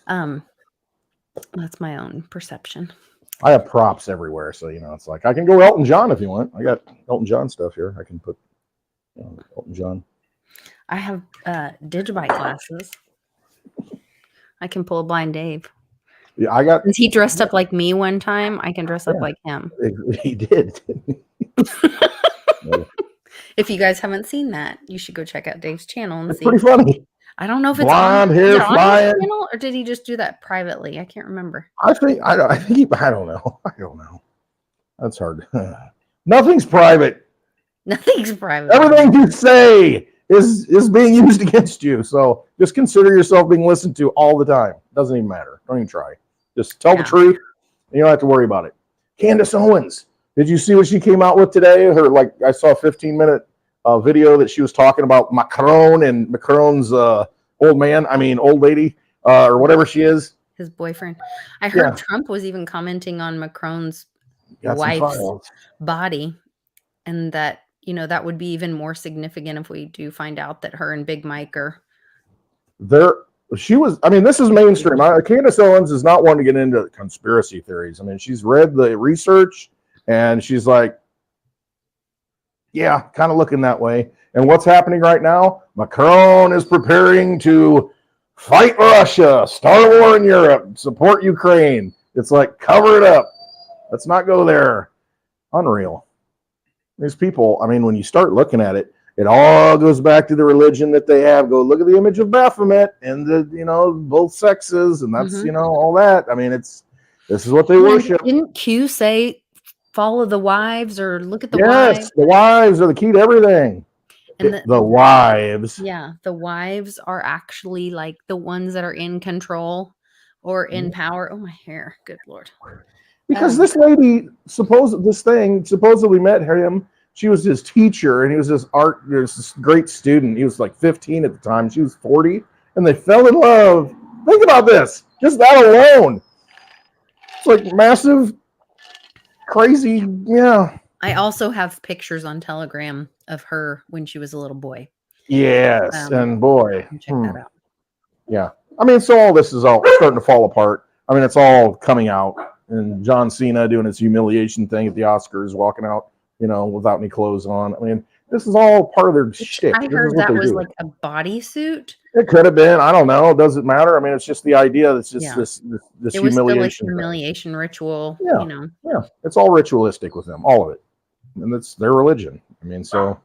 That's my own perception. I have props everywhere, so it's like I can go Elton John if you want. I got Elton John stuff here. I can put Elton John. I have Digibite glasses. I can pull a blind Dave. Yeah, I got. He dressed up like me one time. I can dress up like him. He did. If you guys haven't seen that, you should go check out Dave's channel and see. Pretty funny. I don't know if it's blonde hair flying, channel, or did he just do that privately? I can't remember. I don't know. That's hard. Nothing's private. Nothing's private. Everything you say is being used against you. So just consider yourself being listened to all the time. Doesn't even matter. Don't even try. Just tell the truth, and you don't have to worry about it. Candace Owens. Did you see what she came out with today? I saw a 15-minute video that she was talking about Macron and Macron's old lady, or whatever she is. His boyfriend. I heard Trump was even commenting on Macron's wife's body, and that, that would be even more significant if we do find out that her and Big Mike are there. She was, this is mainstream. Candace Owens is not one to get into conspiracy theories. She's read the research, and she's like, yeah, kind of looking that way. And what's happening right now? Macron is preparing to fight Russia, start a war in Europe, support Ukraine. It's like, cover it up. Let's not go there. Unreal. These people, when you start looking at it, It all goes back to the religion that they have. Go look at the image of Baphomet and the both sexes, and that's all that. I mean, this is what they worship. Didn't Q say follow the wives or look at the yes, wives? The wives are the key to everything. And the wives. Yeah, the wives are actually like the ones that are in control or in power. Oh, my hair. Good Lord. Because this lady supposedly met him. She was his teacher, and he was this great student. He was like 15 at the time. She was 40, and they fell in love. Think about this. Just that alone. It's like massive, crazy, yeah. I also have pictures on Telegram of her when she was a little boy. Yes, and boy. Check that out. Yeah. I mean, so all this is all starting to fall apart. I mean, it's all coming out. And John Cena doing his humiliation thing at the Oscars, walking out, without any clothes on. I mean, this is all part of their shtick. I heard that was like a bodysuit. It could have been. I don't know. It doesn't matter. I mean, it's just the idea. It's just this it was humiliation. Still a humiliation ritual. Yeah. Yeah. It's all ritualistic with them, all of it. And it's their religion. I mean, so,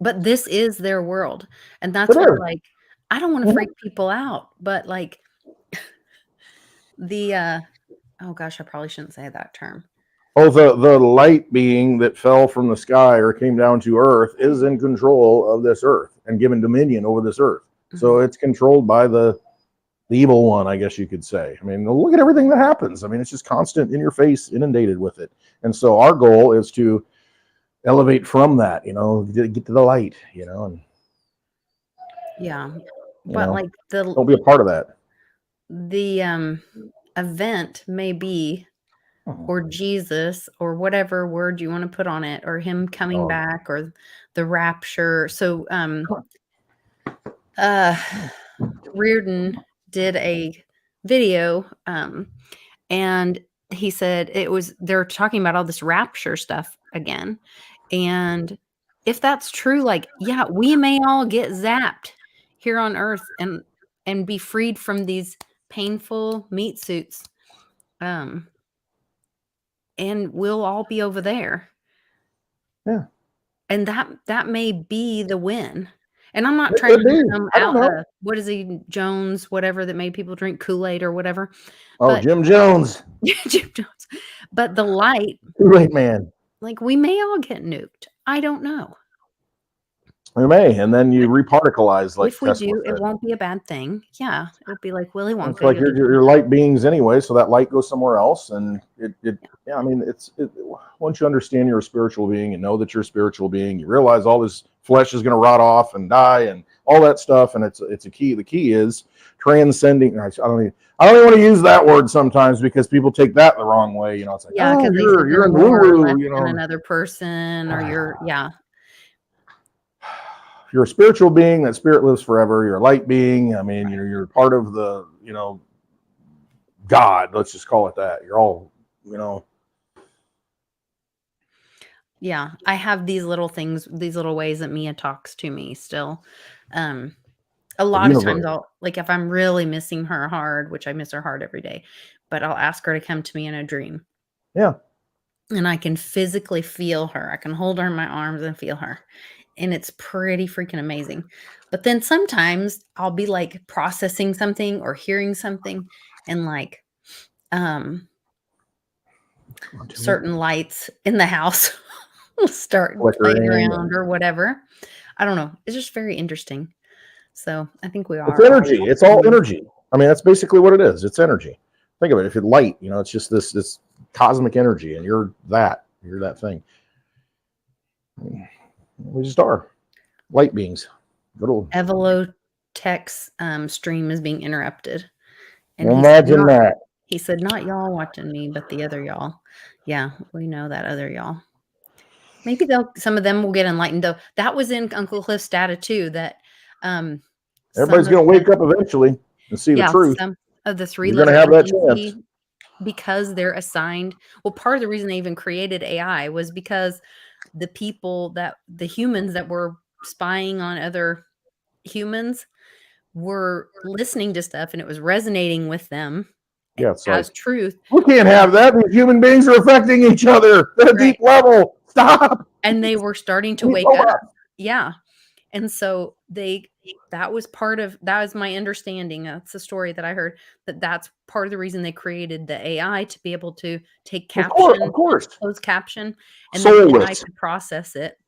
But this is their world. And that's what, like, I don't want to freak people out, but like oh gosh, I probably shouldn't say that term. Oh, the light being that fell from the sky or came down to earth is in control of this earth and given dominion over this earth. So it's controlled by the evil one, I guess you could say. I mean, look at everything that happens. I mean, it's just constant in your face, inundated with it. And so our goal is to elevate from that, get to the light, and but like don't be a part of that. The event may be or Jesus or whatever word you want to put on it, or him coming back, or the rapture. So Reardon did a video and he said they're talking about all this rapture stuff again. And if that's true, like, yeah, we may all get zapped here on earth and be freed from these painful meat suits. And we'll all be over there. Yeah. And that may be the win. And I'm not trying to come out what is he, Jones, whatever, that made people drink Kool-Aid or whatever. But, Jim Jones. Jim Jones. But the light. Kool-Aid man. Like, we may all get nuked. I don't know. We may, and then you reparticleize like if we Tesla do, said. It won't be a bad thing. Yeah, it'll be like Willy Wonka. It's like your light beings anyway, so that light goes somewhere else, and yeah. I mean, once you understand you're a spiritual being and know that you're a spiritual being, you realize all this flesh is going to rot off and die and all that stuff, and it's a key. The key is transcending. I don't even want to use that word sometimes because people take that the wrong way. It's like, because you're in woo-woo, than another person, or you're You're a spiritual being. That spirit lives forever. You're a light being. I mean, you're part of the, God. Let's just call it that. You're all, Yeah, I have these little things, these little ways that Mia talks to me still. A lot of times like if I'm really missing her hard, which I miss her hard every day, but I'll ask her to come to me in a dream. Yeah. And I can physically feel her. I can hold her in my arms and feel her. And it's pretty freaking amazing. But then sometimes I'll be like processing something or hearing something, and like certain lights in the house will start playing around or whatever. I don't know. It's just very interesting. So I think we are. It's energy. It's all energy. I mean, that's basically what it is. It's energy. Think of it. If it's light, it's just this cosmic energy, and you're that thing. We just are light beings. Good old Evolotech's stream is being interrupted. And imagine that. He said, not y'all watching me, but the other y'all. Yeah, we know that other y'all. Maybe some of them will get enlightened, though. That was in Uncle Cliff's data too. That everybody's going to wake up eventually and see the truth. Some of the 3 You're going to have that chance because they're assigned. Well, part of the reason they even created AI was because the humans that were spying on other humans were listening to stuff, and it was resonating with them. Yeah, as truth. We can't have that. These human beings are affecting each other at a deep level. Stop. And they were starting to wake up. Yeah. And so that was my understanding. That's the story that I heard, that's part of the reason they created the AI, to be able to take caption, Of course. closed caption, and then the AI Soulless. could process it.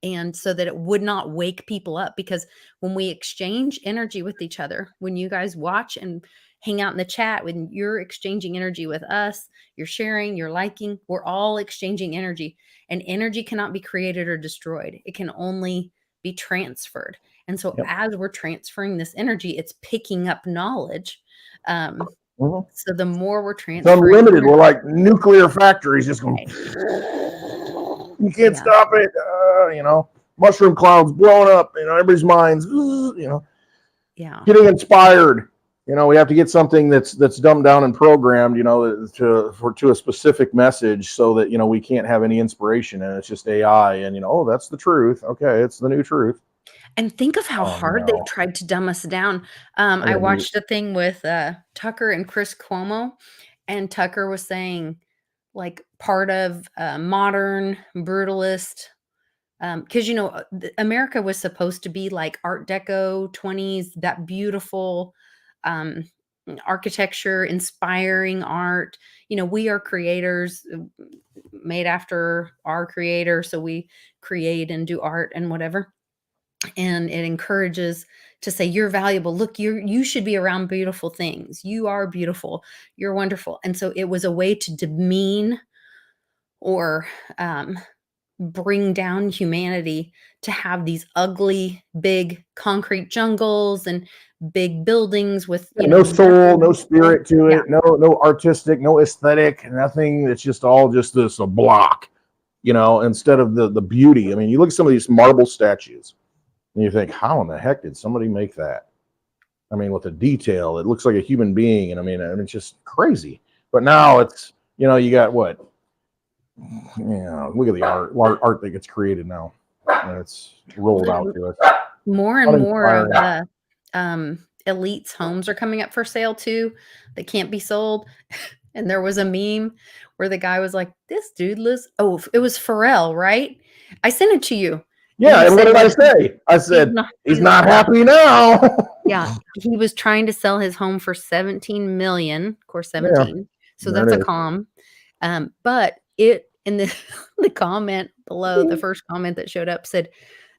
And so that it would not wake people up, because when we exchange energy with each other, when you guys watch and hang out in the chat, when you're exchanging energy with us, you're sharing, you're liking, we're all exchanging energy, and energy cannot be created or destroyed. It can only be transferred. And so as we're transferring this energy, it's picking up knowledge. So the more we're transferring, it's unlimited. We're like nuclear factories, just going. You can't stop it. Mushroom clouds blowing up. Everybody's minds. Getting inspired. We have to get something that's dumbed down and programmed. To a specific message, so that we can't have any inspiration, and it's just AI. And that's the truth. Okay, it's the new truth. And think of how hard they've tried to dumb us down. I watched a thing with Tucker and Chris Cuomo, and Tucker was saying, like, part of modern brutalist, because America was supposed to be like Art Deco 20s, that beautiful architecture, inspiring art. We are creators, made after our creator, so we create and do art and whatever. And it encourages to say, you're valuable. Look, you should be around beautiful things. You are beautiful. You're wonderful. And so it was a way to demean or bring down humanity, to have these ugly, big concrete jungles and big buildings with no soul, no spirit to it, no artistic, no aesthetic, nothing. It's just all just a block, instead of the beauty. I mean, you look at some of these marble statues, and you think, how in the heck did somebody make that? I mean, with the detail, it looks like a human being. And I mean, it's just crazy. But now it's, you got what? Look at the art that gets created now. And it's rolled out to us. More and more of the elites' homes are coming up for sale too. They can't be sold. And there was a meme where the guy was like, this dude lives. Oh, it was Pharrell, right? I sent it to you. Yeah, and what did I say? I said, he's not happy now. Yeah, he was trying to sell his home for 17 million. Of course, 17. Yeah, so that's a calm. But it in the comment below, the first comment that showed up said,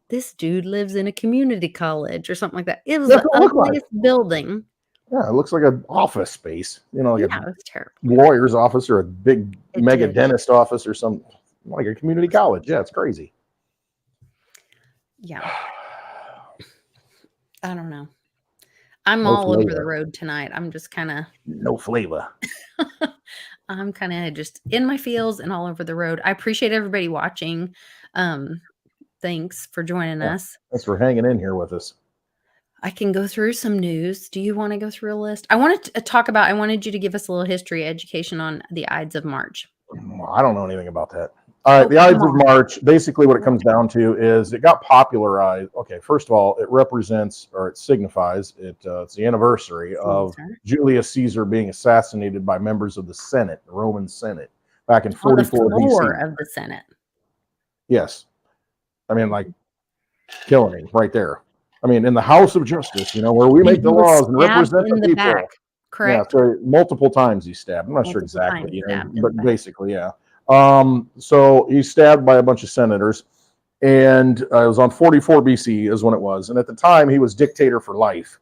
this dude lives in a community college or something like that. It was the ugliest building. Yeah, it looks like an office space. Like it was terrible. Lawyer's office or a big mega dentist office or something, like a community college. Yeah, it's crazy. Yeah. I don't know. I'm all over the road tonight. I'm just kind of no flavor. I'm kind of just in my feels and all over the road. I appreciate everybody watching. Thanks for joining us. Thanks for hanging in here with us. I can go through some news. Do you want to go through a list? I wanted you to give us a little history education on the Ides of March. I don't know anything about that. All right, the Ides of March, basically what it comes down to is it got popularized. Okay, first of all, it represents, or it signifies, it's the anniversary of Julius Caesar being assassinated by members of the Senate, the Roman Senate, back in 44 on the floor BC. Of the Senate. Yes. I mean, like, killing him right there. I mean, in the House of Justice, where we make the laws and represent the people. Back, correct? Yeah, so multiple times he's stabbed. I'm not sure exactly, but basically, yeah. So he's stabbed by a bunch of senators, and it was on 44 BC is when it was. And at the time, he was dictator for life,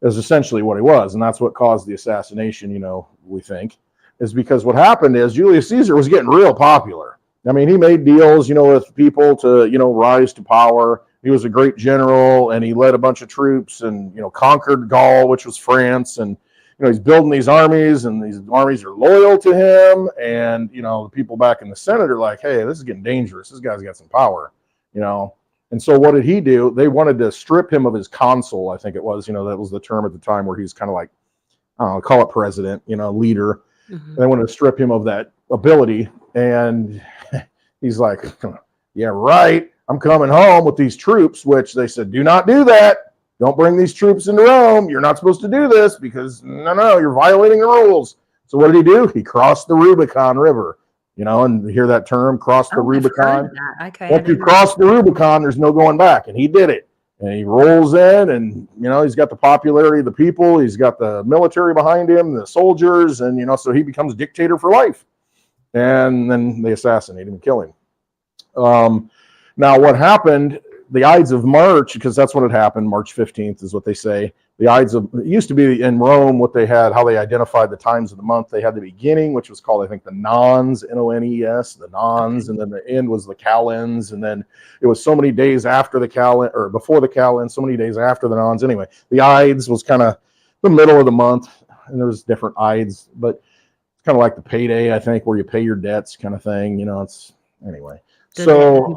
is essentially what he was. And that's what caused the assassination, we think, is because what happened is Julius Caesar was getting real popular. I mean, he made deals, with people to, rise to power. He was a great general, and he led a bunch of troops and, conquered Gaul, which was France. And, he's building these armies, and these armies are loyal to him. And, the people back in the Senate are like, hey, this is getting dangerous. This guy's got some power, And so what did he do? They wanted to strip him of his consul, I think it was. That was the term at the time where he's kind of like, I don't know, call it president, leader. Mm-hmm. They wanted to strip him of that ability. And he's like, yeah, right. I'm coming home with these troops, which they said, do not do that. Don't bring these troops into Rome. You're not supposed to do this because, no, you're violating the rules. So what did he do? He crossed the Rubicon River. and you hear that term, cross the Oh, I've heard Rubicon. of that. Okay. I Once you didn't know. cross the Rubicon, there's no going back. And he did it. And he rolls in, and he's got the popularity of the people. He's got the military behind him, the soldiers, and so he becomes dictator for life. And then they assassinate him and kill him. Now, what happened? The Ides of March, because that's when it happened. March 15th is what they say. The Ides of it used to be in Rome. What they had, how they identified the times of the month. They had the beginning, which was called, I think, the Nones, Nones, the Nones, and then the end was the Calends, and then it was so many days after the Calend or before the Calends, so many days after the Nones. Anyway, the Ides was kind of the middle of the month, and there was different Ides, but it's kind of like the payday, I think, where you pay your debts, kind of thing. It's anyway. So.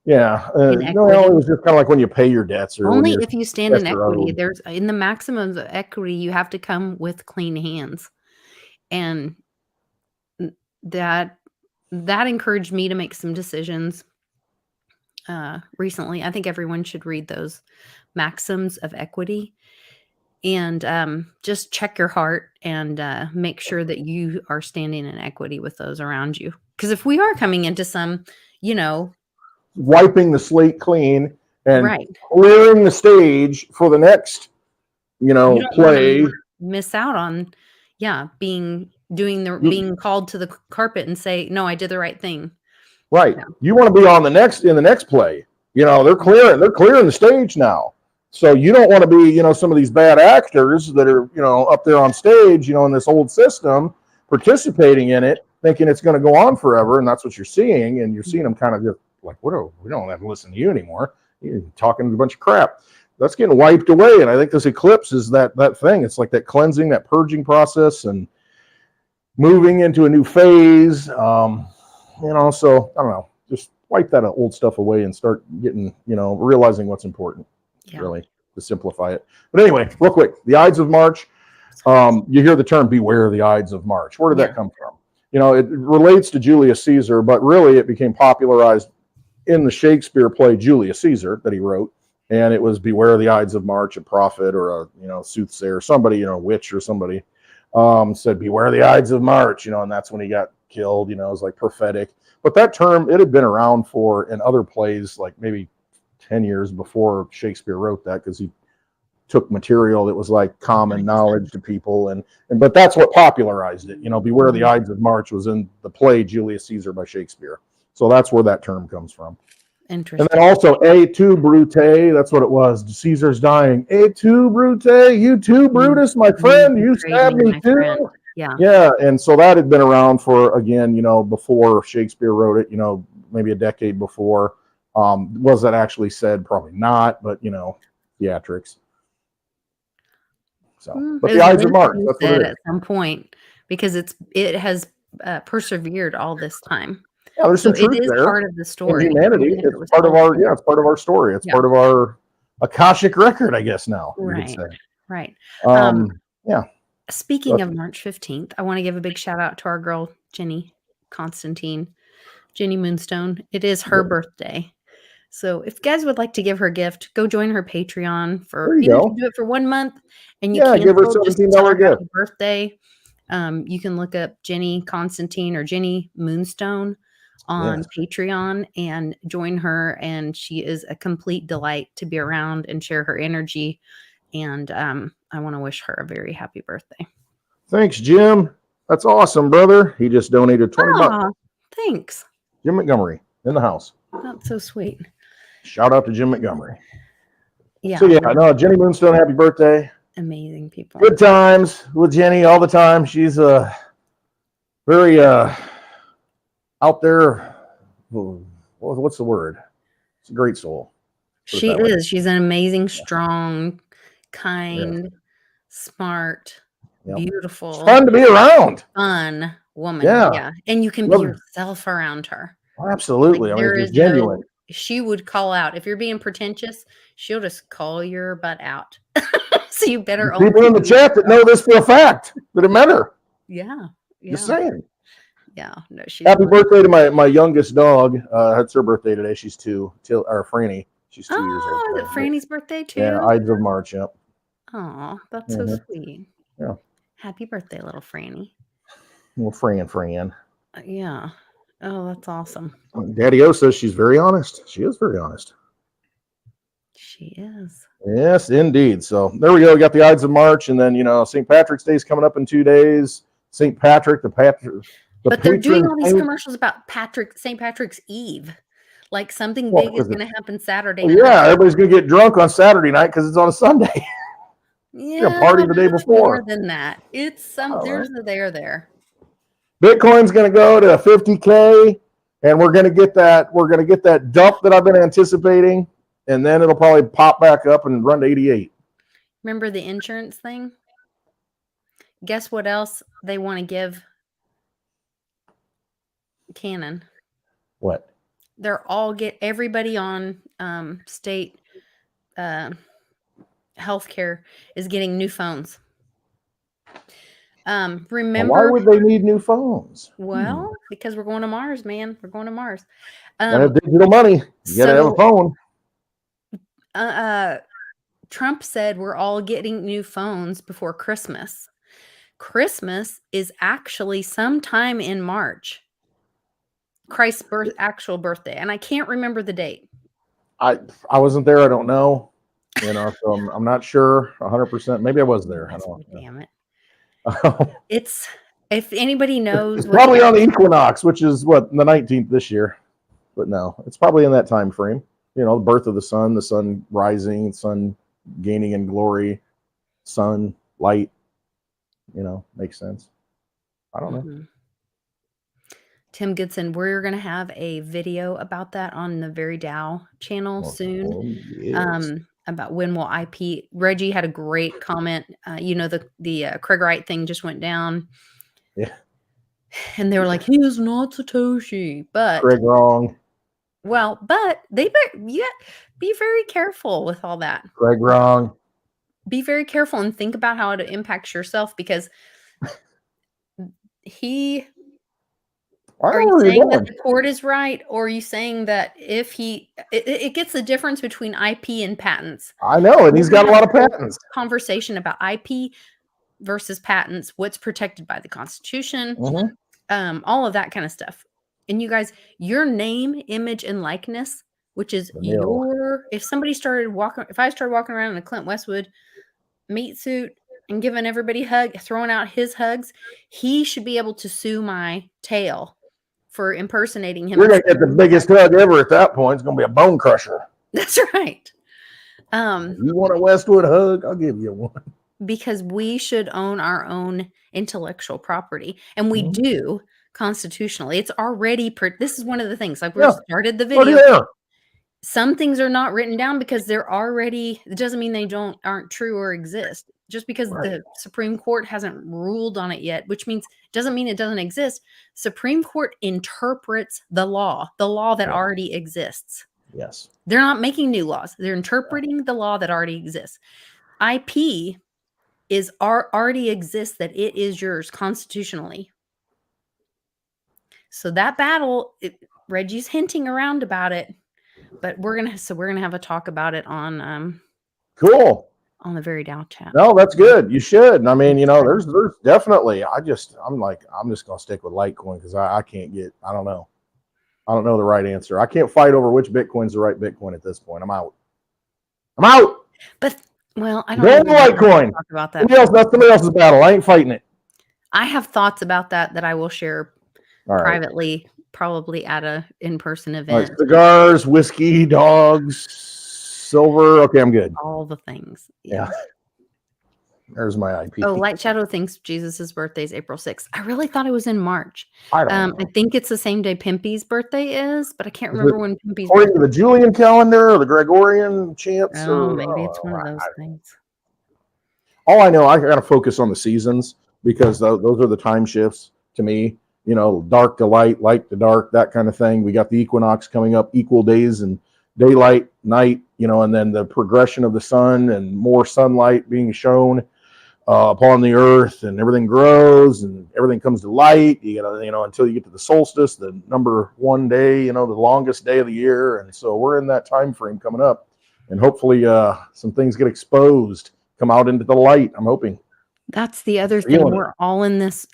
Yeah, no, it was just kind of like when you pay your debts, or only if you stand in equity. There's in the maximums of equity, you have to come with clean hands, and that encouraged me to make some decisions recently. I think everyone should read those maxims of equity, and just check your heart and make sure that you are standing in equity with those around you. Because if we are coming into some, wiping the slate clean and right, clearing the stage for the next, you don't play. wanna miss out on, being called to the carpet and say, "No, I did the right thing." Right. Yeah. You want to be in the next play. They're clearing the stage now. So you don't want to be, some of these bad actors that are, up there on stage, in this old system, participating in it, thinking it's going to go on forever, and that's what you're seeing, and you're seeing them kind of just like, we don't have to listen to you anymore. You're talking a bunch of crap. That's getting wiped away, and I think this eclipse is that thing. It's like that cleansing, that purging process, and moving into a new phase. So I don't know, just wipe that old stuff away and start getting, realizing what's important, really, to simplify it. But anyway, real quick, the Ides of March. You hear the term "beware the Ides of March." Where did that come from? It relates to Julius Caesar, but really it became popularized in the Shakespeare play Julius Caesar that he wrote, and it was "Beware the Ides of March." A prophet or a soothsayer, somebody, a witch or somebody, said, "Beware the Ides of March," and that's when he got killed. It was like prophetic. But that term, it had been around in other plays, like maybe 10 years before Shakespeare wrote that, because he took material that was like common knowledge to people, but that's what popularized it. "Beware the Ides of March" was in the play Julius Caesar by Shakespeare. So that's where that term comes from. Interesting. And then also, "Et tu, Brute," that's what it was. Caesar's dying. "Et tu, Brute," you too, Brutus, my friend, you stabbed me too. Friend. Yeah. And so that had been around for, again, before Shakespeare wrote it, maybe a decade before. Was that actually said? Probably not, but, theatrics. So, but the Ides of March, that's what it is. At some point, because it has persevered all this time. Yeah, there's some truth there. Part of the story. Humanity, it's part of our it's part of our story. It's part of our Akashic record, I guess now. Right. You could say. Right. Yeah. Speaking of March 15th, I want to give a big shout out to our girl Jenny Moonstone. It is her birthday. So if you guys would like to give her a gift, go join her Patreon for you can do it for 1 month, and you can give her $17 gift. Happy birthday. You can look up Jenny Constantine or Jenny Moonstone on Patreon and join her, and she is a complete delight to be around and share her energy. And I want to wish her a very happy birthday. Thanks, Jim. That's awesome, brother. He just donated $20. Thanks. Jim Montgomery in the house. That's so sweet. Shout out to Jim Montgomery. Yeah. So Jenny Moonstone, happy birthday. Amazing people. Good times with Jenny all the time. She's very out there. What's the word? It's a great soul. She is. She's an amazing, strong, kind, smart, beautiful. It's fun to be around. Fun woman. Yeah. And you can be yourself around her. Absolutely. Like, it's genuine. She would call out. If you're being pretentious, she'll just call your butt out. So you better own people in the chat that know this for a fact that it met her. Yeah. Just saying. Yeah. No, happy birthday to my youngest dog. It's her birthday today. She's 2. Or Franny. She's 2 years old. Is it Franny's birthday too? Yeah, Ides of March. Yep. Oh, that's so sweet. Yeah. Happy birthday, little Franny. Well, Fran. Yeah. Oh, that's awesome. Daddy O says she's very honest. She is very honest. She is. Yes, indeed. So there we go. We got the Ides of March, and then St. Patrick's Day is coming up in 2 days. St. Patrick, the But they're doing patron all these saint. commercials about St. Patrick's Eve. Like something Well, big is going to happen Saturday Oh, night. yeah, everybody's gonna get drunk on Saturday night because it's on a Sunday. You're gonna party the day it's before. more than that. It's some. There's a there. Bitcoin's gonna go to 50K, and we're gonna get that. We're gonna get that dump that I've been anticipating, and then it'll probably pop back up and run to 88. Remember the insurance thing? Guess what else they want to give Canon? What? They're all everybody on state healthcare is getting new phones. Remember, Well, why would they need new phones? Well, because we're going to Mars, man. We're going to Mars. Gotta have digital money. You gotta have a phone. Trump said we're all getting new phones before Christmas. Christmas is actually sometime in March. Christ's actual birthday, and I can't remember the date. I wasn't there. I don't know. So I'm not sure 100%. Maybe I was there. I don't know. Damn it. It's if anybody knows, it's probably on the equinox, which is the 19th this year. But no, it's probably in that time frame. The birth of the sun rising, sun gaining in glory, sun light. Makes sense. I don't know. Tim Goodson, we're going to have a video about that on the Very Dow channel soon. Yes. About when will IP. Reggie had a great comment. The Craig Wright thing just went down. Yeah. And they were like, he is not Satoshi. But Craig wrong. Well, but be very careful with all that. Craig wrong. Be very careful and think about how it impacts yourself, because are you saying that the court is right, or are you saying that if it gets the difference between IP and patents? I know, and he's got a lot of patents. Conversation about IP versus patents, what's protected by the Constitution, all of that kind of stuff. And you guys, your name, image, and likeness, which is if I started walking around in a Clint Westwood meat suit and giving everybody throwing out his hugs, he should be able to sue my tail for impersonating him. You're gonna get the biggest hug ever at that point. It's gonna be a bone crusher. That's right. You want a Westwood hug? I'll give you one. Because we should own our own intellectual property, and we do constitutionally. It's already this is one of the things. Like we started the video. Some things are not written down because they're already. It doesn't mean they aren't true or exist. Just because the Supreme Court hasn't ruled on it yet, which doesn't mean it doesn't exist. Supreme Court interprets the law that already exists. Yes. They're not making new laws. They're interpreting the law that already exists. IP already exists, that it is yours constitutionally. So that battle, Reggie's hinting around about it, but we're gonna have a talk about it on cool. On the Very Dow chat. No, that's good. You should. I mean, there's definitely. I'm just gonna stick with Litecoin because I can't get. I don't know the right answer. I can't fight over which Bitcoin's the right Bitcoin at this point. I'm out. But I don't know Litecoin. Talk about that. That's somebody else's battle. I ain't fighting it. I have thoughts about that I will share privately, probably at a in-person event. Cigars, whiskey, dogs, silver. Okay, I'm good. All the things. Yeah. There's my IP. Oh, Light Shadow thinks Jesus' birthday is April 6th. I really thought it was in March. I don't know. I think it's the same day Pimpy's birthday is, but I can't remember when Pimpy's according to the Julian calendar or the Gregorian chants. Maybe it's one of those things. All I know, I got to focus on the seasons because those are the time shifts to me. Dark to light, light to dark, that kind of thing. We got the equinox coming up, equal days and daylight, night, and then the progression of the sun and more sunlight being shown upon the earth, and everything grows and everything comes to light. Until you get to the solstice, the number 1 day, the longest day of the year. And so we're in that time frame coming up, and hopefully some things get exposed, come out into the light. I'm hoping. That's the other thing. We're all in this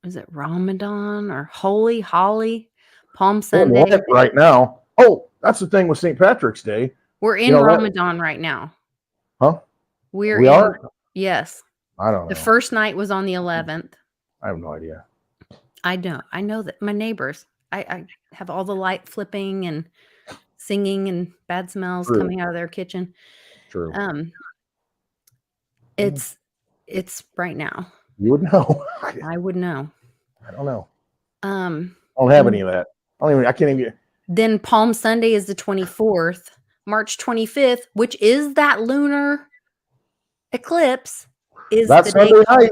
is it Ramadan or Holy Holly? Palm We're in Sunday. Lent right now. Oh, that's the thing with St. Patrick's Day. We're in You know what? Ramadan right now. Huh? We're We in, are? yes. I don't The know. first night was on the 11th. I have no idea. I know that my neighbors, I have all the light flipping and singing and bad smells True. coming out of their kitchen. True. It's right now. You would know. I would know. I don't know. I I don't have any of that. I can't even. Then Palm Sunday is the 24th. March 25th, which is that lunar eclipse, is That's the day Sunday night.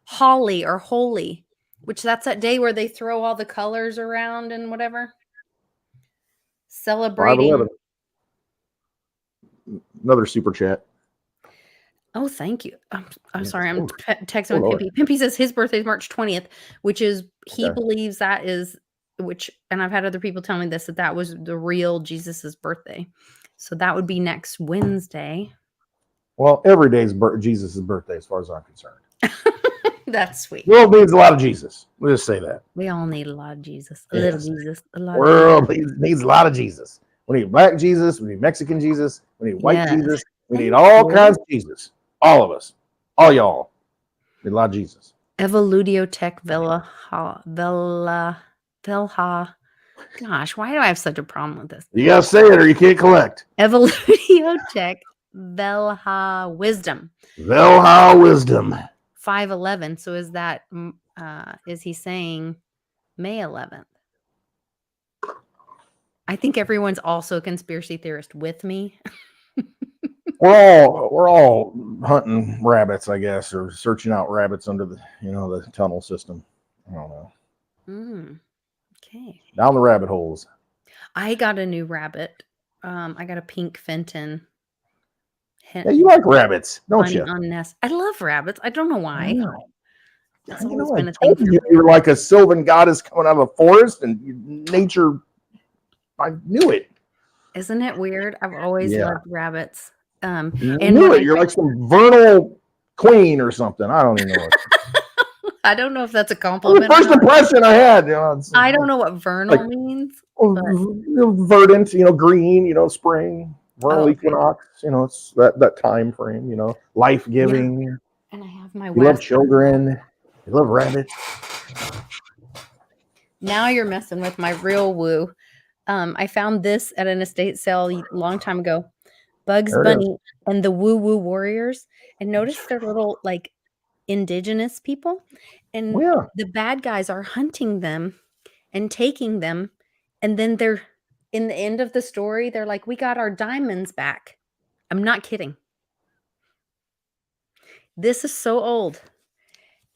Holly or Holy, which that's that day where they throw all the colors around and whatever. Celebrating. 5/11. Another super chat. Oh, thank you. I'm Yes. sorry. I'm Oh, texting oh, with Lord. Pimpy. Pimpy says his birthday is March 20th, which is, he Okay. believes that is, and I've had other people tell me this, that was the real Jesus's birthday. So that would be next Wednesday. Well, every day is Jesus' birthday, as far as I'm concerned. That's sweet. The world needs a lot of Jesus. We'll just say that. We all need a lot of Jesus. A Yes. little Jesus. A lot The of world needs a lot of Jesus. We need black Jesus. We need Mexican Jesus. We need white Yes. Jesus. We need Thank all you. kinds of Jesus. All of us. All y'all. Need a lot of Jesus. Evoludio Tech Vela. Gosh, why do I have such a problem with this? You gotta say it or you can't collect. Evoludio Tech Velha Wisdom. Velha wisdom. 5/11. So is that is he saying May 11th? I think everyone's also a conspiracy theorist with me. We're all hunting rabbits, I guess, or searching out rabbits under the the tunnel system. I don't know. Okay. Down the rabbit holes. I got a new rabbit. I got a pink Fenton. Yeah, you like rabbits, don't you? On nest. I love rabbits. I don't know why. I know. It's I always know, been I a thing told for me. you you're like a sylvan goddess coming out of a forest, and nature. I knew it. Isn't it weird? I've always Yeah. loved rabbits. I And knew when it. You're like some vernal queen or something. I don't even know. I don't know if that's a That was compliment. the first impression I had. I don't know what vernal like- means. Verdant, green, spring, vernal okay. equinox. It's that time frame. Life giving. And I have my You love West. children. You love rabbits. Now you're messing with my real woo. I found this at an estate sale a long time ago. Bugs There it Bunny and the Woo Woo Warriors. And notice they're little like indigenous people. And Oh, yeah. the bad guys are hunting them and taking them. And then they're in the end of the story, they're like, we got our diamonds back. I'm not kidding. This is so old.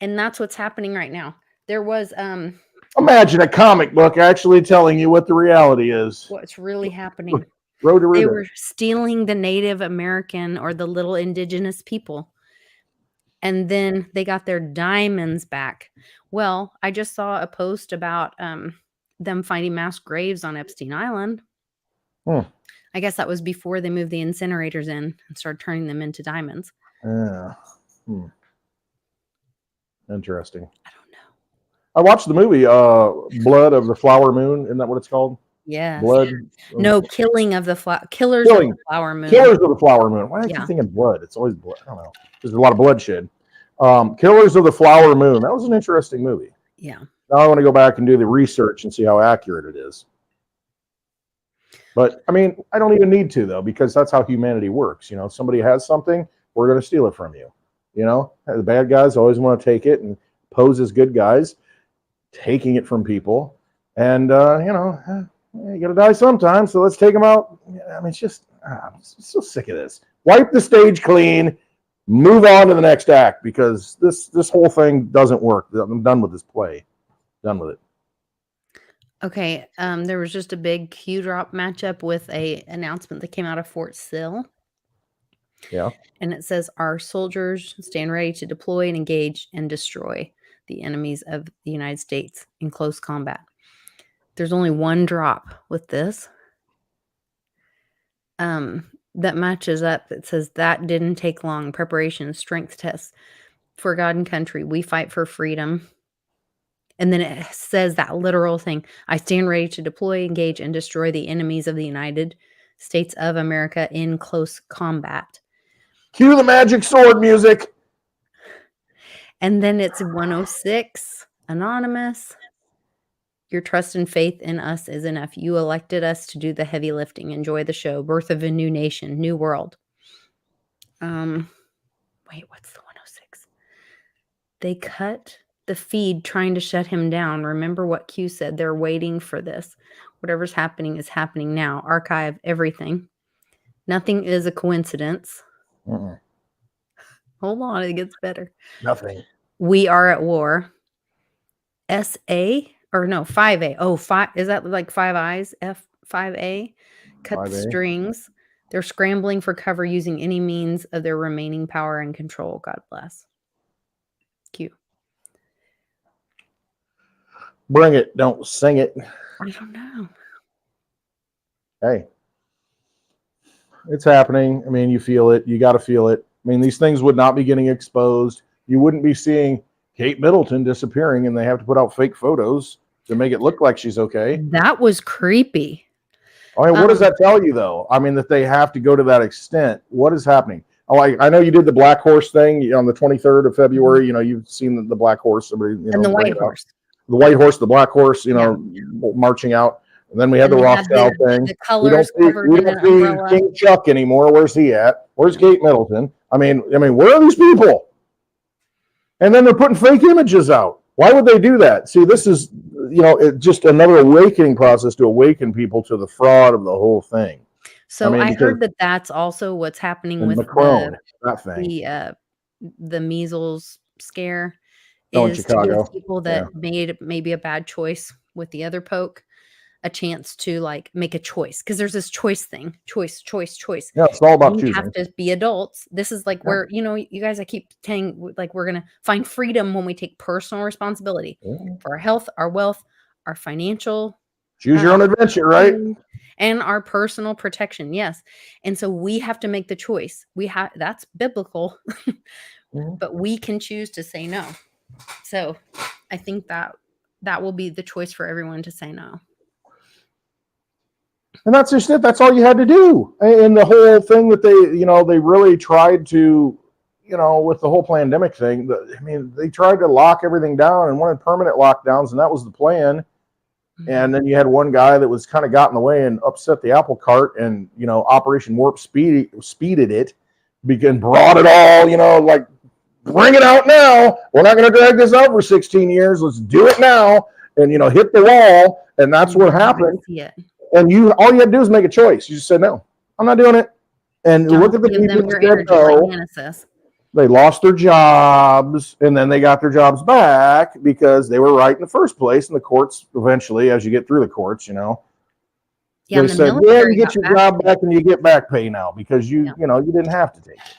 And that's what's happening right now. There was Imagine a comic book actually telling you what the reality is. what's really happening. They were stealing the Native American or the little indigenous people. And then they got their diamonds back. Well, I just saw a post about them finding mass graves on Epstein Island. I guess that was before they moved the incinerators in and started turning them into diamonds. Yeah. Interesting. I don't know. I watched the movie Blood of the Flower Moon. Isn't that what it's called? Yes. Blood. No, Killers of the Flower Moon. Killers of the Flower Moon. Why do I keep thinking blood? It's always blood. I don't know. There's a lot of bloodshed. Killers of the Flower Moon. That was an interesting movie. Yeah. Now I want to go back and do the research and see how accurate it is. But I mean, I don't even need to though, because that's how humanity works. Somebody has something, we're going to steal it from you. The bad guys always want to take it and pose as good guys, taking it from people. And, you got to die sometime. So let's take them out. I mean, it's just, I'm so sick of this. Wipe the stage clean, move on to the next act, because this whole thing doesn't work. I'm done with this play. Done with it. Okay. There was just a big Q drop matchup with a announcement that came out of Fort Sill. Yeah. And it says our soldiers stand ready to deploy and engage and destroy the enemies of the United States in close combat. There's only one drop with this. That matches up. It says that didn't take long. Preparation, strength tests for God and country. We fight for freedom. And then it says that literal thing. I stand ready to deploy, engage, and destroy the enemies of the United States of America in close combat. Cue the magic sword music. And then it's 106, anonymous. Your trust and faith in us is enough. You elected us to do the heavy lifting. Enjoy the show. Birth of a new nation, new world. Wait, what's the 106? They cut the feed trying to shut him down. Remember what Q said. They're waiting for this. Whatever's happening is happening now. Archive everything. Nothing is a coincidence. Mm-mm. Hold on, it gets better. Nothing. We are at war. 5A. Oh, five. Is that like 5 eyes? F5A. Cut 5A. the strings. They're scrambling for cover using any means of their remaining power and control. God bless. Q. Bring it. Don't sing it. I don't know. Hey, it's happening. I mean, you feel it. You got to feel it. I mean, these things would not be getting exposed. You wouldn't be seeing Kate Middleton disappearing and they have to put out fake photos to make it look like she's okay. That was creepy. I mean, what does that tell you, though? I mean, that they have to go to that extent. What is happening? Oh, I know you did the black horse thing on the 23rd of February. You know, you've seen the black horse. Somebody, and the white horse. The white horse, the black horse, marching out. And then we had the Rothschild thing. The colors we don't see King Chuck anymore. Where's he at? Where's Kate Middleton? I mean, where are these people? And then they're putting fake images out. Why would they do that? See, this is, just another awakening process to awaken people to the fraud of the whole thing. So I heard that that's also what's happening with Macron, that thing. The measles scare in is Chicago. to give people that made maybe a bad choice with the other poke a chance to like make a choice, because there's this choice thing, choice. Yeah, it's all about choosing. You have to be adults. This is like where you guys, I keep saying like we're gonna find freedom when we take personal responsibility for our health, our wealth, our financial. Choose your own adventure, right? And our personal protection, yes. And so we have to make the choice. That's biblical, but we can choose to say no. So I think that will be the choice for everyone to say no. And that's just it. That's all you had to do. And the whole thing that they really tried to, with the whole pandemic thing, they tried to lock everything down and wanted permanent lockdowns, and that was the plan. And then you had one guy that was kind of got in the way and upset the apple cart, and Operation Warp speeded it, and brought it all, like bring it out now. We're not going to drag this out for 16 years. Let's do it now, and hit the wall. And that's what happened. And all you had to do is make a choice. You just said no, I'm not doing it. And look at the people that said no. They lost their jobs, and then they got their jobs back because they were right in the first place. And the courts eventually, as you get through the courts, they said, you get your job back and you get back pay now because you didn't have to take it.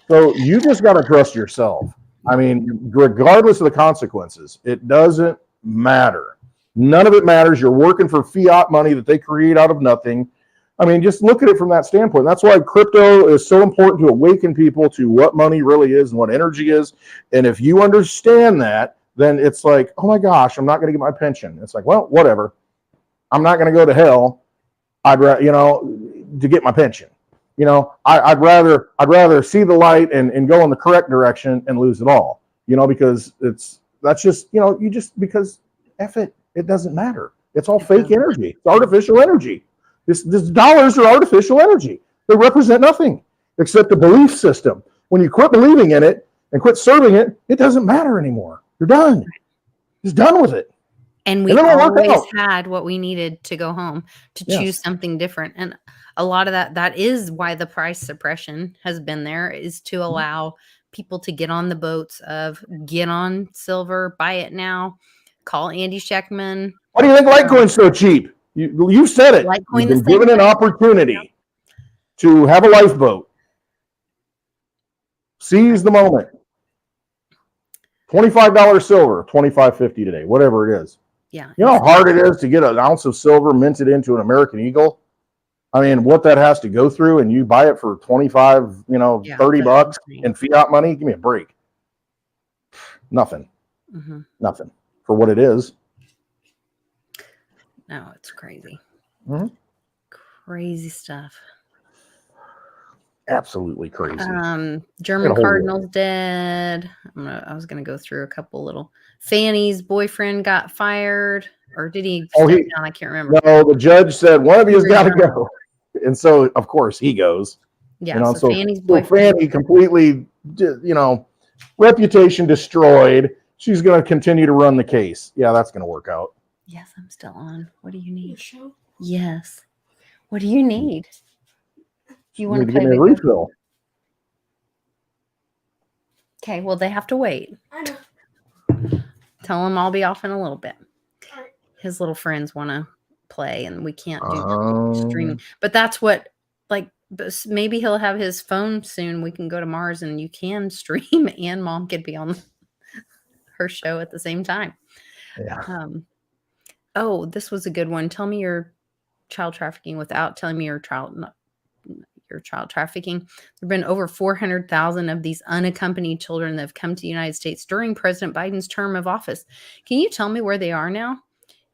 So you just got to trust yourself. I mean, regardless of the consequences, it doesn't matter. None of it matters. You're working for fiat money that they create out of nothing. I mean, just look at it from that standpoint. That's why crypto is so important, to awaken people to what money really is and what energy is. And if you understand that, then it's like, oh my gosh, I'm not going to get my pension. It's like, well, whatever. I'm not going to go to hell. I'd rather, to get my pension. I'd rather see the light and go in the correct direction and lose it all. Because because F it. It doesn't matter. It's all fake energy. It's artificial energy. This dollars are artificial energy. They represent nothing except a belief system. When you quit believing in it and quit serving it, it doesn't matter anymore. You're done. Just done with it. And we always had what we needed to go home, to choose something different. And a lot of that is why the price suppression has been there, is to allow people to get on the boats of get on silver, buy it now, call Andy Scheckman. Why do you think Litecoin's so cheap? You said it. You've been given an opportunity to have a lifeboat. Seize the moment. $25 silver, $25.50 today, whatever it is. Yeah. You know how hard it is to get an ounce of silver minted into an American Eagle? I mean, what that has to go through, and you buy it for 25, $30 in fiat money. Give me a break. Nothing. Mm-hmm. Nothing for what it is. No, it's crazy. Mhm. Crazy stuff. Absolutely crazy. German Cardinals dead. I was gonna go through a couple little. Fanny's boyfriend got fired, or did he step down? I can't remember. No, the judge said one of you's got to go, and so of course he goes. Yeah, so Fanny's boyfriend. Fanny completely, reputation destroyed. She's going to continue to run the case. Yeah, that's going to work out. Yes, I'm still on. What do you need? Show? Yes. What do you need? You want to give me a refill? Okay, well, they have to wait. I know. Tell him I'll be off in a little bit. All right. His little friends want to play, and we can't do streaming. But that's what, maybe he'll have his phone soon. We can go to Mars, and you can stream, and Mom could be on her show at the same time. Yeah. Oh, this was a good one. Tell me your child trafficking without telling me your child trafficking. There have been over 400,000 of these unaccompanied children that have come to the United States during President Biden's term of office. Can you tell me where they are now?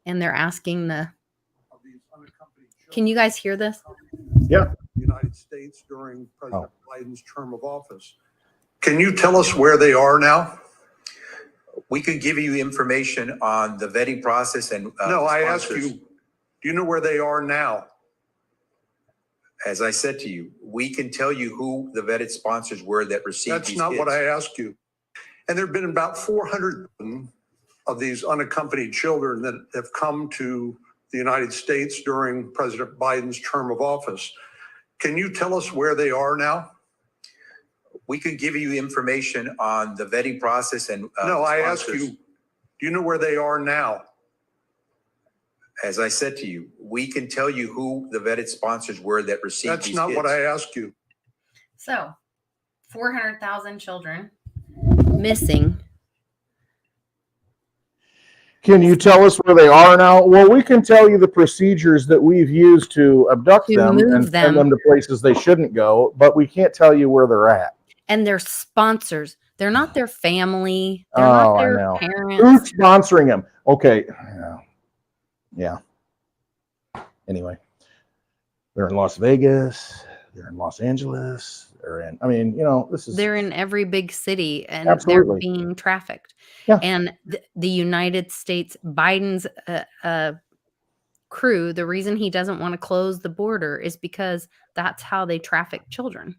And they're asking can you guys hear this? Yeah. United States during President Biden's term of office. Can you tell us where they are now? We could give you information on the vetting process and no, I ask you, do you know where they are now? As I said to you, we can tell you who the vetted sponsors were that received That's these not kids. what I asked you. And there have been about 400 of these unaccompanied children that have come to the United States during President Biden's term of office. Can you tell us where they are now? We could give you information on the vetting process and no, I ask you, do you know where they are now? As I said to you, we can tell you who the vetted sponsors were that received That's these not kids. what I asked you. So, 400,000 children missing. Can you tell us where they are now? Well, we can tell you the procedures that we've used to abduct them and send them to places they shouldn't go, but we can't tell you where they're at. And they're sponsors. They're not their family. They're not their parents. Who's sponsoring them? Okay. Yeah. Anyway, they're in Las Vegas. They're in Los Angeles. They're in every big city, and they're being trafficked. Yeah. And the United States, Biden's crew, the reason he doesn't want to close the border is because that's how they traffic children,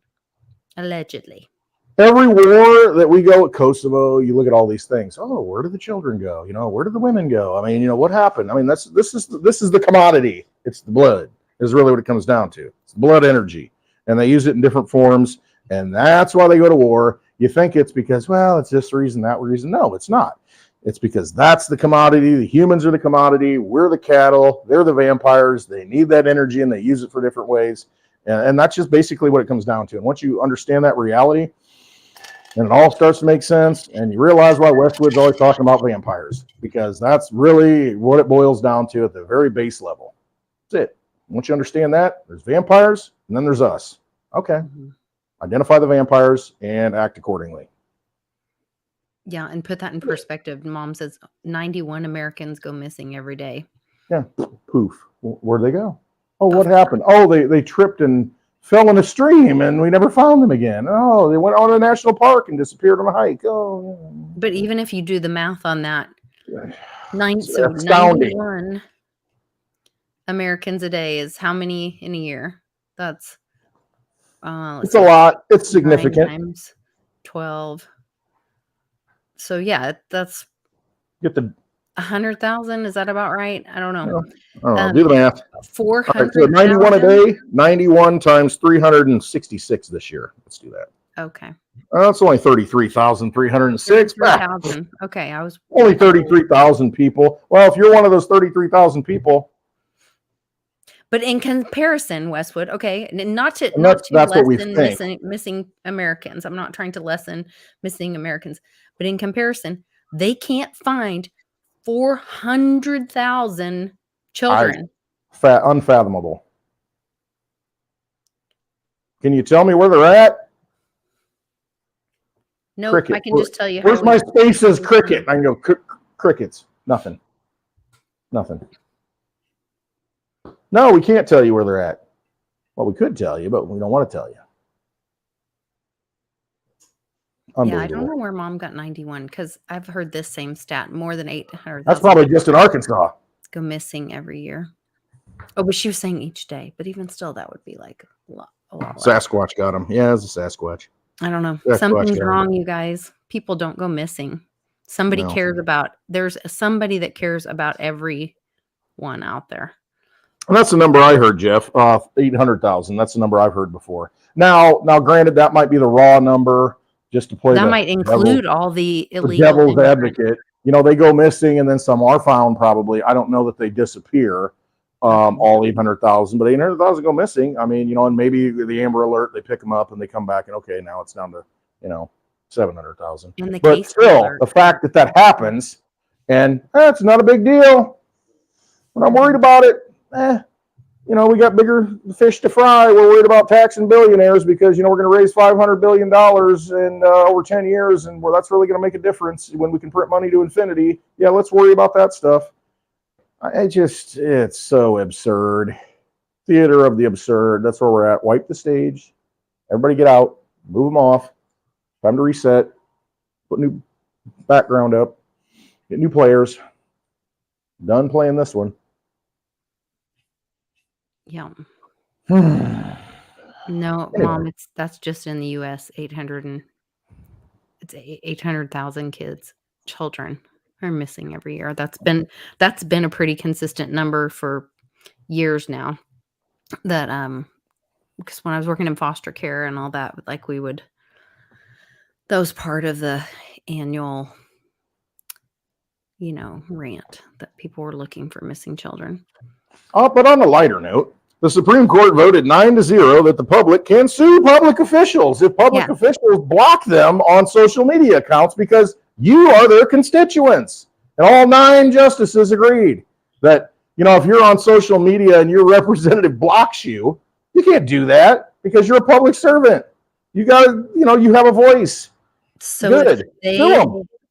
allegedly. Every war that we go at Kosovo, you look at all these things. Oh, where did the children go? Where did the women go? I mean, what happened? I mean, this is the commodity. It's the blood is really what it comes down to. It's blood energy. And they use it in different forms. And that's why they go to war. You think it's because, well, it's this reason, that reason. No, it's not. It's because that's the commodity. The humans are the commodity. We're the cattle. They're the vampires. They need that energy and they use it for different ways. And that's just basically what it comes down to. And once you understand that reality, and it all starts to make sense, and you realize why Westwood's always talking about vampires, because that's really what it boils down to at the very base level. That's it. Once you understand that, there's vampires, and then there's us. Okay. Mm-hmm. Identify the vampires and act accordingly. Yeah, and put that in perspective. Mom says 91 Americans go missing every day. Yeah, poof. Where'd they go? Oh, what happened? Oh, they tripped and fell in a stream and we never found them again. Oh, they went on a national park and disappeared on a hike. Oh, but even if you do the math on that, 91 Americans a day is how many in a year? That's it's a lot. It's significant. 9 times 12. So yeah, that's get the 100,000. Is that about right? I don't know. Do the math. 400. So 91 a day. 91 times 366 this year. Let's do that. Okay. That's only 33,306. 33,000. Okay, I was only 33,000 people. Well, if you're one of those 33,000 people. But in comparison, Westwood, okay, not to lessen missing Americans. I'm not trying to lessen missing Americans, but in comparison, they can't find 400,000 children. Unfathomable. Can you tell me where they're at? Nope, Cricket. I can just tell you Where's how my we spaces? Cricket. I can go crickets. Nothing. No, we can't tell you where they're at. Well, we could tell you, but we don't want to tell you. Yeah, I don't know where Mom got 91 because I've heard this same stat. More than 800,000 That's probably just in Arkansas. go missing every year. Oh, but she was saying each day. But even still, that would be like a lot less. Sasquatch got him. Yeah, it's a Sasquatch. I don't know. Sasquatch Something's got him. wrong, you guys. People don't go missing. Somebody No. cares about. There's somebody that cares about everyone out there. And that's the number I heard, Jeff. 800,000. That's the number I've heard before. Now, granted, that might be the raw number, just to play. That might include all the illegal. Devil's advocate. You know, they go missing, and then some are found. Probably, I don't know that they disappear. All 800,000, but 800,000 go missing. I mean, you know, and maybe the Amber Alert, they pick them up and they come back, and okay, now it's down to 700,000. But still, the fact that happens, and it's not a big deal. We're not worried about it. You know, we got bigger fish to fry. We're worried about taxing billionaires because, you know, we're going to raise $500 billion in over 10 years. And that's really going to make a difference when we can print money to infinity. Yeah, let's worry about that stuff. It's so absurd. Theater of the absurd. That's where we're at. Wipe the stage. Everybody get out. Move them off. Time to reset. Put new background up. Get new players. Done playing this one. Yeah. Anyway. No, Mom, that's just in the U.S. 800,000 children are missing every year. That's been a pretty consistent number for years now. That because when I was working in foster care and all that, like that was part of the annual, rant that people were looking for missing children. But on a lighter note, the Supreme Court voted 9-0 that the public can sue public officials if public officials block them on social media accounts because you are their constituents. And all 9 justices agreed that, if you're on social media and your representative blocks you, you can't do that because you're a public servant. You got to, you have a voice. So good.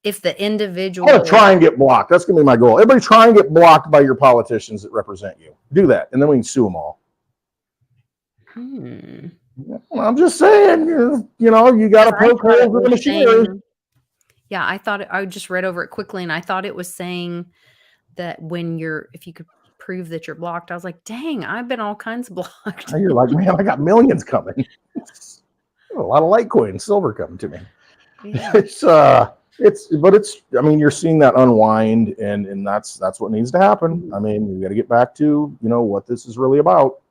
If the individual... I'm going to try and get blocked. That's going to be my goal. Everybody try and get blocked by your politicians that represent you. Do that, and then we can sue them all. I'm just saying, you got to poke holes in the machinery. Yeah, I just read over it quickly, and I thought it was saying that if you could prove that you're blocked, I was like, dang, I've been all kinds of blocked. You're like, man, I got millions coming. A lot of Litecoin and silver coming to me. Yeah. You're seeing that unwind, and that's what needs to happen. I mean, you got to get back to, what this is really about.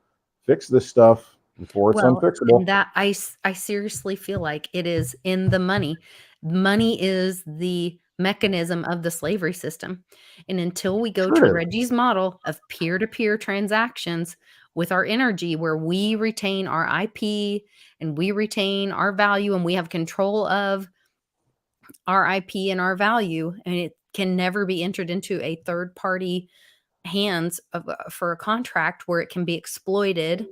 Fix this stuff before it's unfixable. And that I seriously feel like it is in the money. Money is the mechanism of the slavery system. And until we go to Reggie's model of peer-to-peer transactions with our energy, where we retain our IP and we retain our value and we have control of our IP and our value, and it can never be entered into a third party hands for a contract where it can be exploited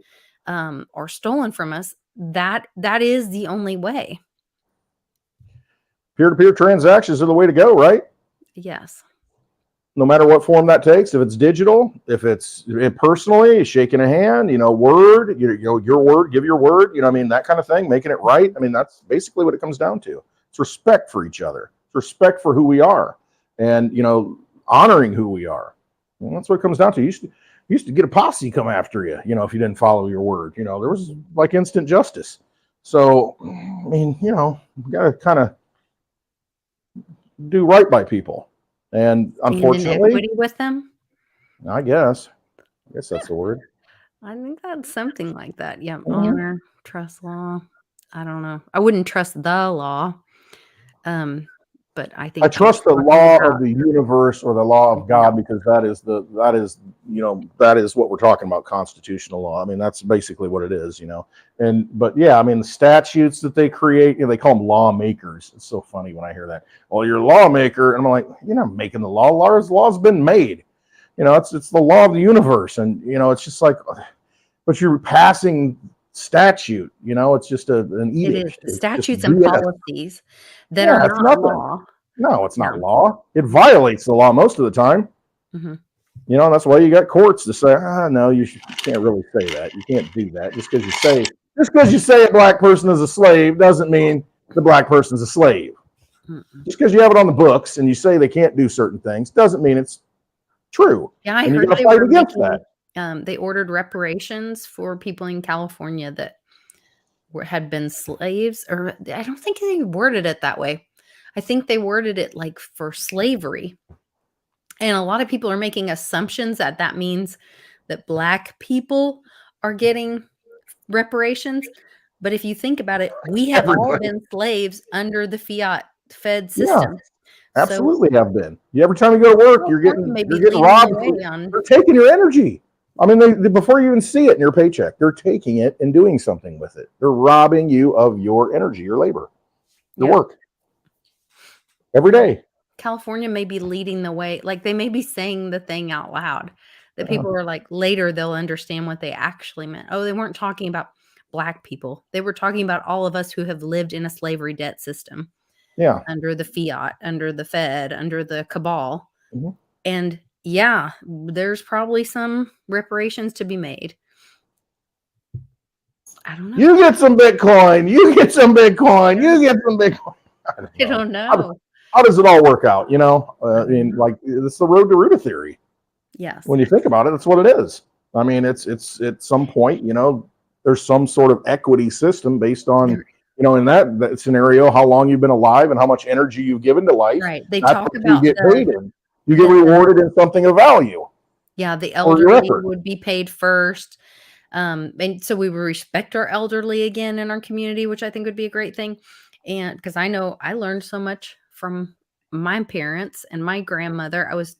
or stolen from us, that is the only way. Peer-to-peer transactions are the way to go, right? Yes. No matter what form that takes, if it's digital, if it's personally, shaking a hand, word, your word, give your word, that kind of thing, making it right. I mean, that's basically what it comes down to. It's respect for each other. It's respect for who we are, and honoring who we are. And that's what it comes down to. You used to get a posse come after you, if you didn't follow your word. There was like instant justice. So, I mean, we got to kind of do right by people. And unfortunately, equity with them. I guess that's the word. I think that's something like that. Yeah, honor, trust law. I don't know. I wouldn't trust the law. But I think I trust the law of the universe or the law of God, because that is what we're talking about, constitutional law. I mean, that's basically what it is, but yeah, I mean, the statutes that they create, they call them lawmakers. It's so funny when I hear that. Well, you're a lawmaker. And I'm like, you're not making the law. Law's been made. It's the law of the universe. And, it's just like, but you're passing statute. It's just an It edict. is It's just statutes and BS. policies that are Yeah, it's not nothing. law. No, it's not Yeah. law. It violates the law most of the time. Mhm. That's why you got courts to say, no, you can't really say that. You can't do that. Just because you say a black person is a slave doesn't mean the black person's a slave. Mm-mm. Just because you have it on the books and you say they can't do certain things doesn't mean it's true. Yeah, I And you heard got to they fight were against making, that. they ordered reparations for people in California that had been slaves, or I don't think they worded it that way. I think they worded it like for slavery. And a lot of people are making assumptions that that means that black people are getting reparations. But if you think about it, we have all Everybody. been slaves under the fiat Fed Yeah, system. absolutely have been. Every time you go to work, you're getting robbed. They're taking your energy. I mean, they before you even see it in your paycheck, they're taking it and doing something with it. They're robbing you of your energy, your labor, your work every day. California may be leading the way. Like they may be saying the thing out loud that people are like, later they'll understand what they actually meant. Oh, they weren't talking about black people. They were talking about all of us who have lived in a slavery debt system. Yeah. Under the fiat, under the Fed, under the cabal. Mm-hmm. And yeah, there's probably some reparations to be made. I don't know. You get some Bitcoin. You get some Bitcoin. You get some Bitcoin. I don't know. How does it all work out? I mean, like it's the road to Ruta theory. Yes. When you think about it, that's what it is. I mean, it's at some point, there's some sort of equity system based on, in that scenario, how long you've been alive and how much energy you've given to life. Right. They That's talk what about you get paid in. You get rewarded in something of value. Yeah, the elderly would be paid first. And so we would respect our elderly again in our community, which I think would be a great thing. And because I know I learned so much from my parents and my grandmother. I was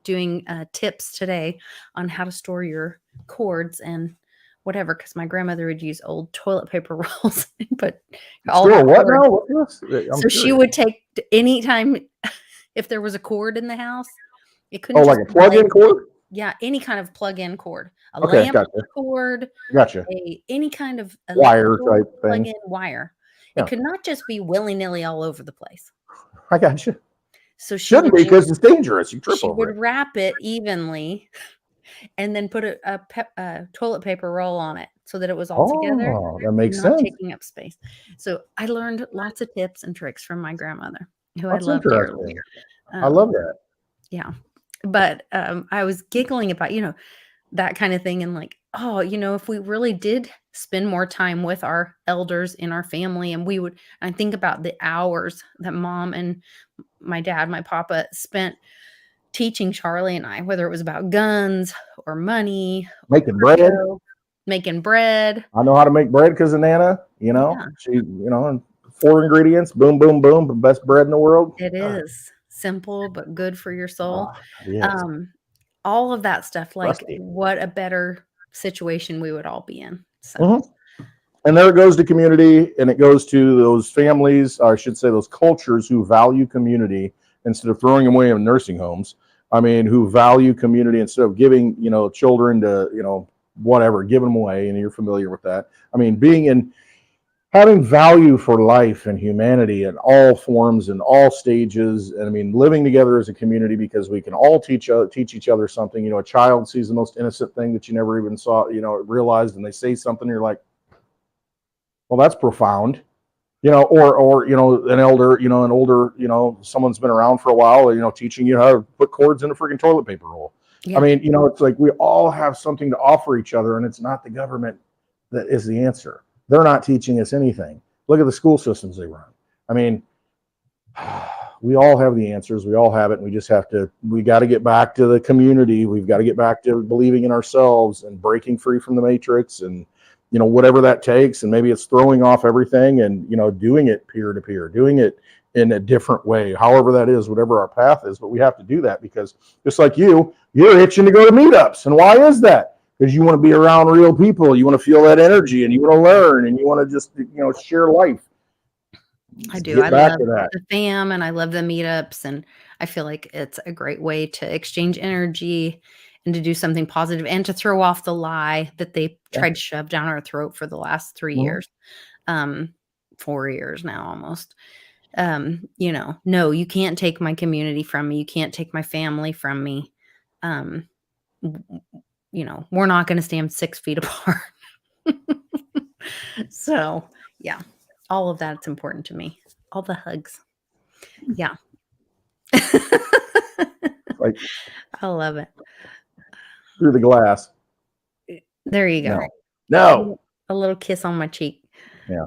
doing tips today on how to store your cords and whatever, because my grandmother would use old toilet paper rolls and put all Store what now? What's this? So she would take anytime if there was a cord in the house, it couldn't like a plug-in cord? Yeah, any kind of plug-in cord. A Okay, lamp cord. Gotcha. Any kind of wire type thing. Plug-in wire. Yeah. It could not just be willy-nilly all over the place. I gotcha. So she shouldn't be because it's dangerous. You trip she over would it. wrap it evenly and then put a toilet paper roll on it so that it was all together. Oh, that makes not sense. taking up space. So I learned lots of tips and tricks from my grandmother, who That's I love interesting. dearly. I love that. Yeah. But I was giggling about, that kind of thing. And like, oh, if we really did spend more time with our elders in our family, and I think about the hours that mom and my dad, my papa, spent teaching Charlie and I, whether it was about guns or money, making bread. Making bread. I know how to make bread because of Nana, she, 4 ingredients, boom, boom, boom, the best bread in the world. It is simple, but good for your soul. Yes. All of that stuff, like Rusty. what a better situation we would all be in. So. And there it goes to community, and it goes to those families, or I should say those cultures who value community instead of throwing them away in nursing homes. I mean, who value community instead of giving, children to, whatever, giving them away, and you're familiar with that. I mean, having value for life and humanity in all forms and all stages. And I mean, living together as a community because we can all teach each other something. A child sees the most innocent thing that you never even saw, realized, and they say something, you're like, well, that's profound, or an older, someone's been around for a while, teaching you how to put cords in a freaking toilet paper roll. Yeah. I mean, it's like we all have something to offer each other, and it's not the government that is the answer. They're not teaching us anything. Look at the school systems they run. I mean, we all have the answers. We all have it. And we got to get back to the community. We've got to get back to believing in ourselves and breaking free from the matrix and, whatever that takes. And maybe it's throwing off everything and, doing it peer to peer, doing it in a different way, however that is, whatever our path is. But we have to do that because just like you're itching to go to meetups. And why is that? Because you want to be around real people. You want to feel that energy and you want to learn and you want to just, share life. I do. I love the fam and I love the meetups. And I feel like it's a great way to exchange energy and to do something positive and to throw off the lie that they tried to shove down our throat for the last 3 years. 4 years now almost. You know, no, you can't take my community from me. You can't take my family from me. You know, we're not going to stand 6 feet apart. So, yeah, all of that's important to me. All the hugs. Yeah. Like I love it. through the glass. There you go. No. A little kiss on my cheek. Yeah.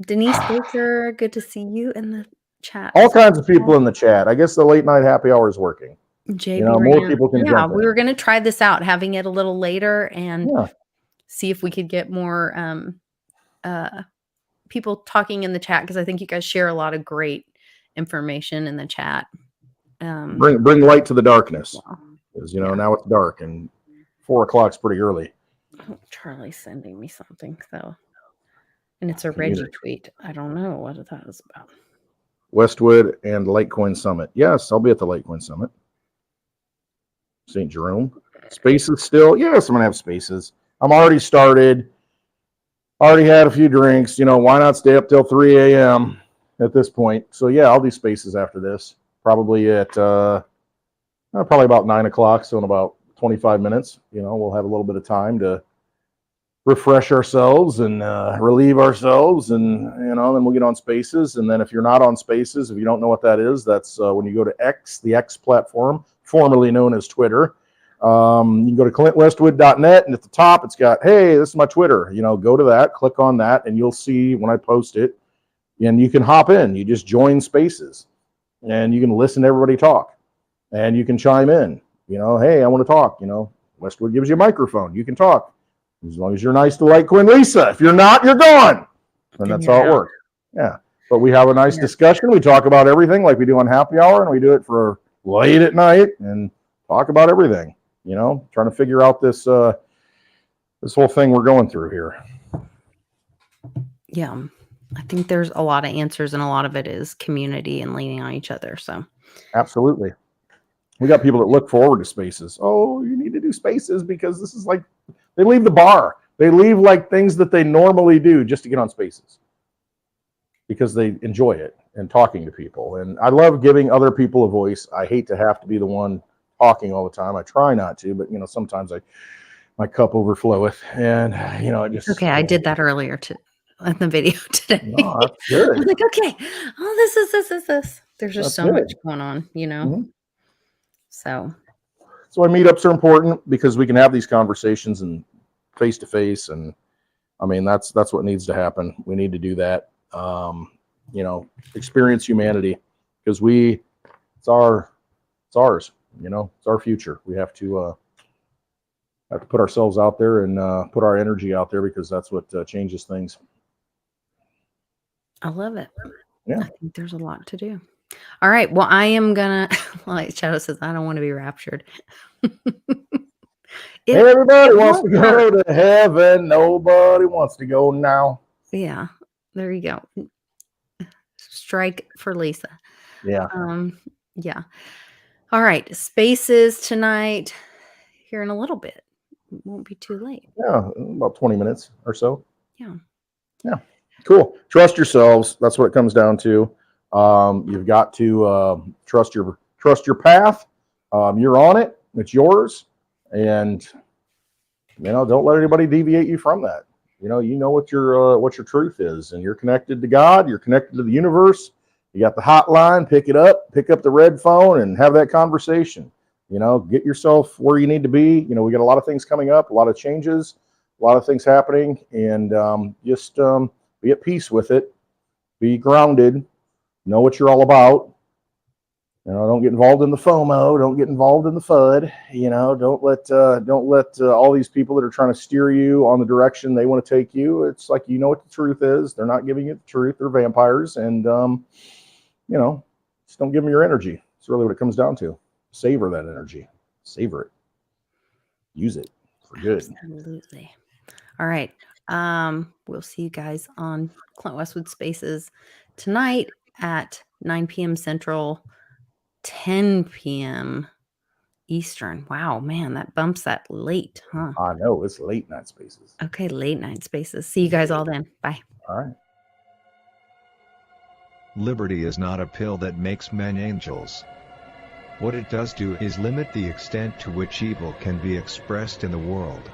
Denise Baker, good to see you in the chat. All kinds of people in the chat. I guess the late night happy hour is working. JB You know, more Rand. people can Yeah, jump in. we were going to try this out, having it a little later and Yeah. see if we could get more people talking in the chat, because I think you guys share a lot of great information in the chat. Bring light to the darkness. Wow. Because, you know, now it's dark and 4 o'clock's pretty early. Oh, Charlie's sending me something, though. And it's a Reggie tweet. I don't know what that is about. Westwood and Litecoin Summit. Yes, I'll be at the Litecoin Summit. St. Jerome. Spaces still? Yes, I'm going to have spaces. I'm already started. Already had a few drinks. You know, why not stay up till 3 a.m. at this point? So, yeah, I'll do spaces after this. Probably at probably about 9 o'clock. So in about 25 minutes, you know, we'll have a little bit of time to refresh ourselves and relieve ourselves, and you know, then we'll get on spaces. And then if you're not on spaces, if you don't know what that is, that's when you go to X, the X platform, formerly known as Twitter. You can go to clintwestwood.net, and at the top it's got, hey, this is my Twitter. You know, go to that, click on that, and you'll see when I post it, and you can hop in. You just join spaces, and you can listen to everybody talk, and you can chime in. You know, hey, I want to talk. You know, Westwood gives you a microphone. You can talk. As long as you're nice to Litecoin Lisa. If you're not, you're gone. And that's how it works. Yeah. But we have a nice discussion. We talk about everything like we do on happy hour, and we do it for late at night and talk about everything, you know, trying to figure out this this whole thing we're going through here. Yeah. I think there's a lot of answers, and a lot of it is community and leaning on each other. So absolutely. We got people that look forward to spaces. Oh, you need to do spaces because this is like, they leave the bar. They leave like things that they normally do just to get on spaces because they enjoy it and talking to people. And I love giving other people a voice. I hate to have to be the one talking all the time. I try not to, but you know, sometimes my cup overfloweth, and you know, it just okay. I did that earlier in the video today. No, that's good. I was like, okay, oh, this. There's just so much going on, you know. Mm-hmm. So meetups are important because we can have these conversations and face to face, and I mean that's what needs to happen. We need to do that. You know, experience humanity because it's ours. You know, it's our future. We have to put ourselves out there and put our energy out there because that's what changes things. I love it. Yeah, I think there's a lot to do. All right. Well, I am gonna. Like Shadow says, I don't want to be raptured. Everybody wants to go to heaven. Nobody wants to go now. Yeah, there you go. Strike for Lisa. Yeah. Yeah. All right. Spaces tonight. Here in a little bit. It won't be too late. Yeah, about 20 minutes or so. Yeah. Yeah. Cool. Trust yourselves. That's what it comes down to. You've got to trust your path. You're on it. It's yours, and you know, don't let anybody deviate you from that. You know what your truth is, and you're connected to God. You're connected to the universe. You got the hotline. Pick up the red phone, and have that conversation. You know, get yourself where you need to be. You know, we got a lot of things coming up, a lot of changes, a lot of things happening, and just be at peace with it. Be grounded. Know what you're all about. You know, don't get involved in the FOMO. Don't get involved in the FUD. You know, don't let all these people that are trying to steer you on the direction they want to take you. It's like, you know what the truth is. They're not giving you the truth. They're vampires, and you know, just don't give them your energy. It's really what it comes down to. Savor that energy. Savor it. Use it for good. Absolutely. All right. We'll see you guys on Clint Westwood Spaces tonight at 9 p.m. Central, 10 p.m. Eastern. Wow, man, that bumps that late, huh? I know it's late night spaces. Okay, late night spaces. See you guys all then. Bye. All right. Liberty is not a pill that makes men angels. What it does do is limit the extent to which evil can be expressed in the world.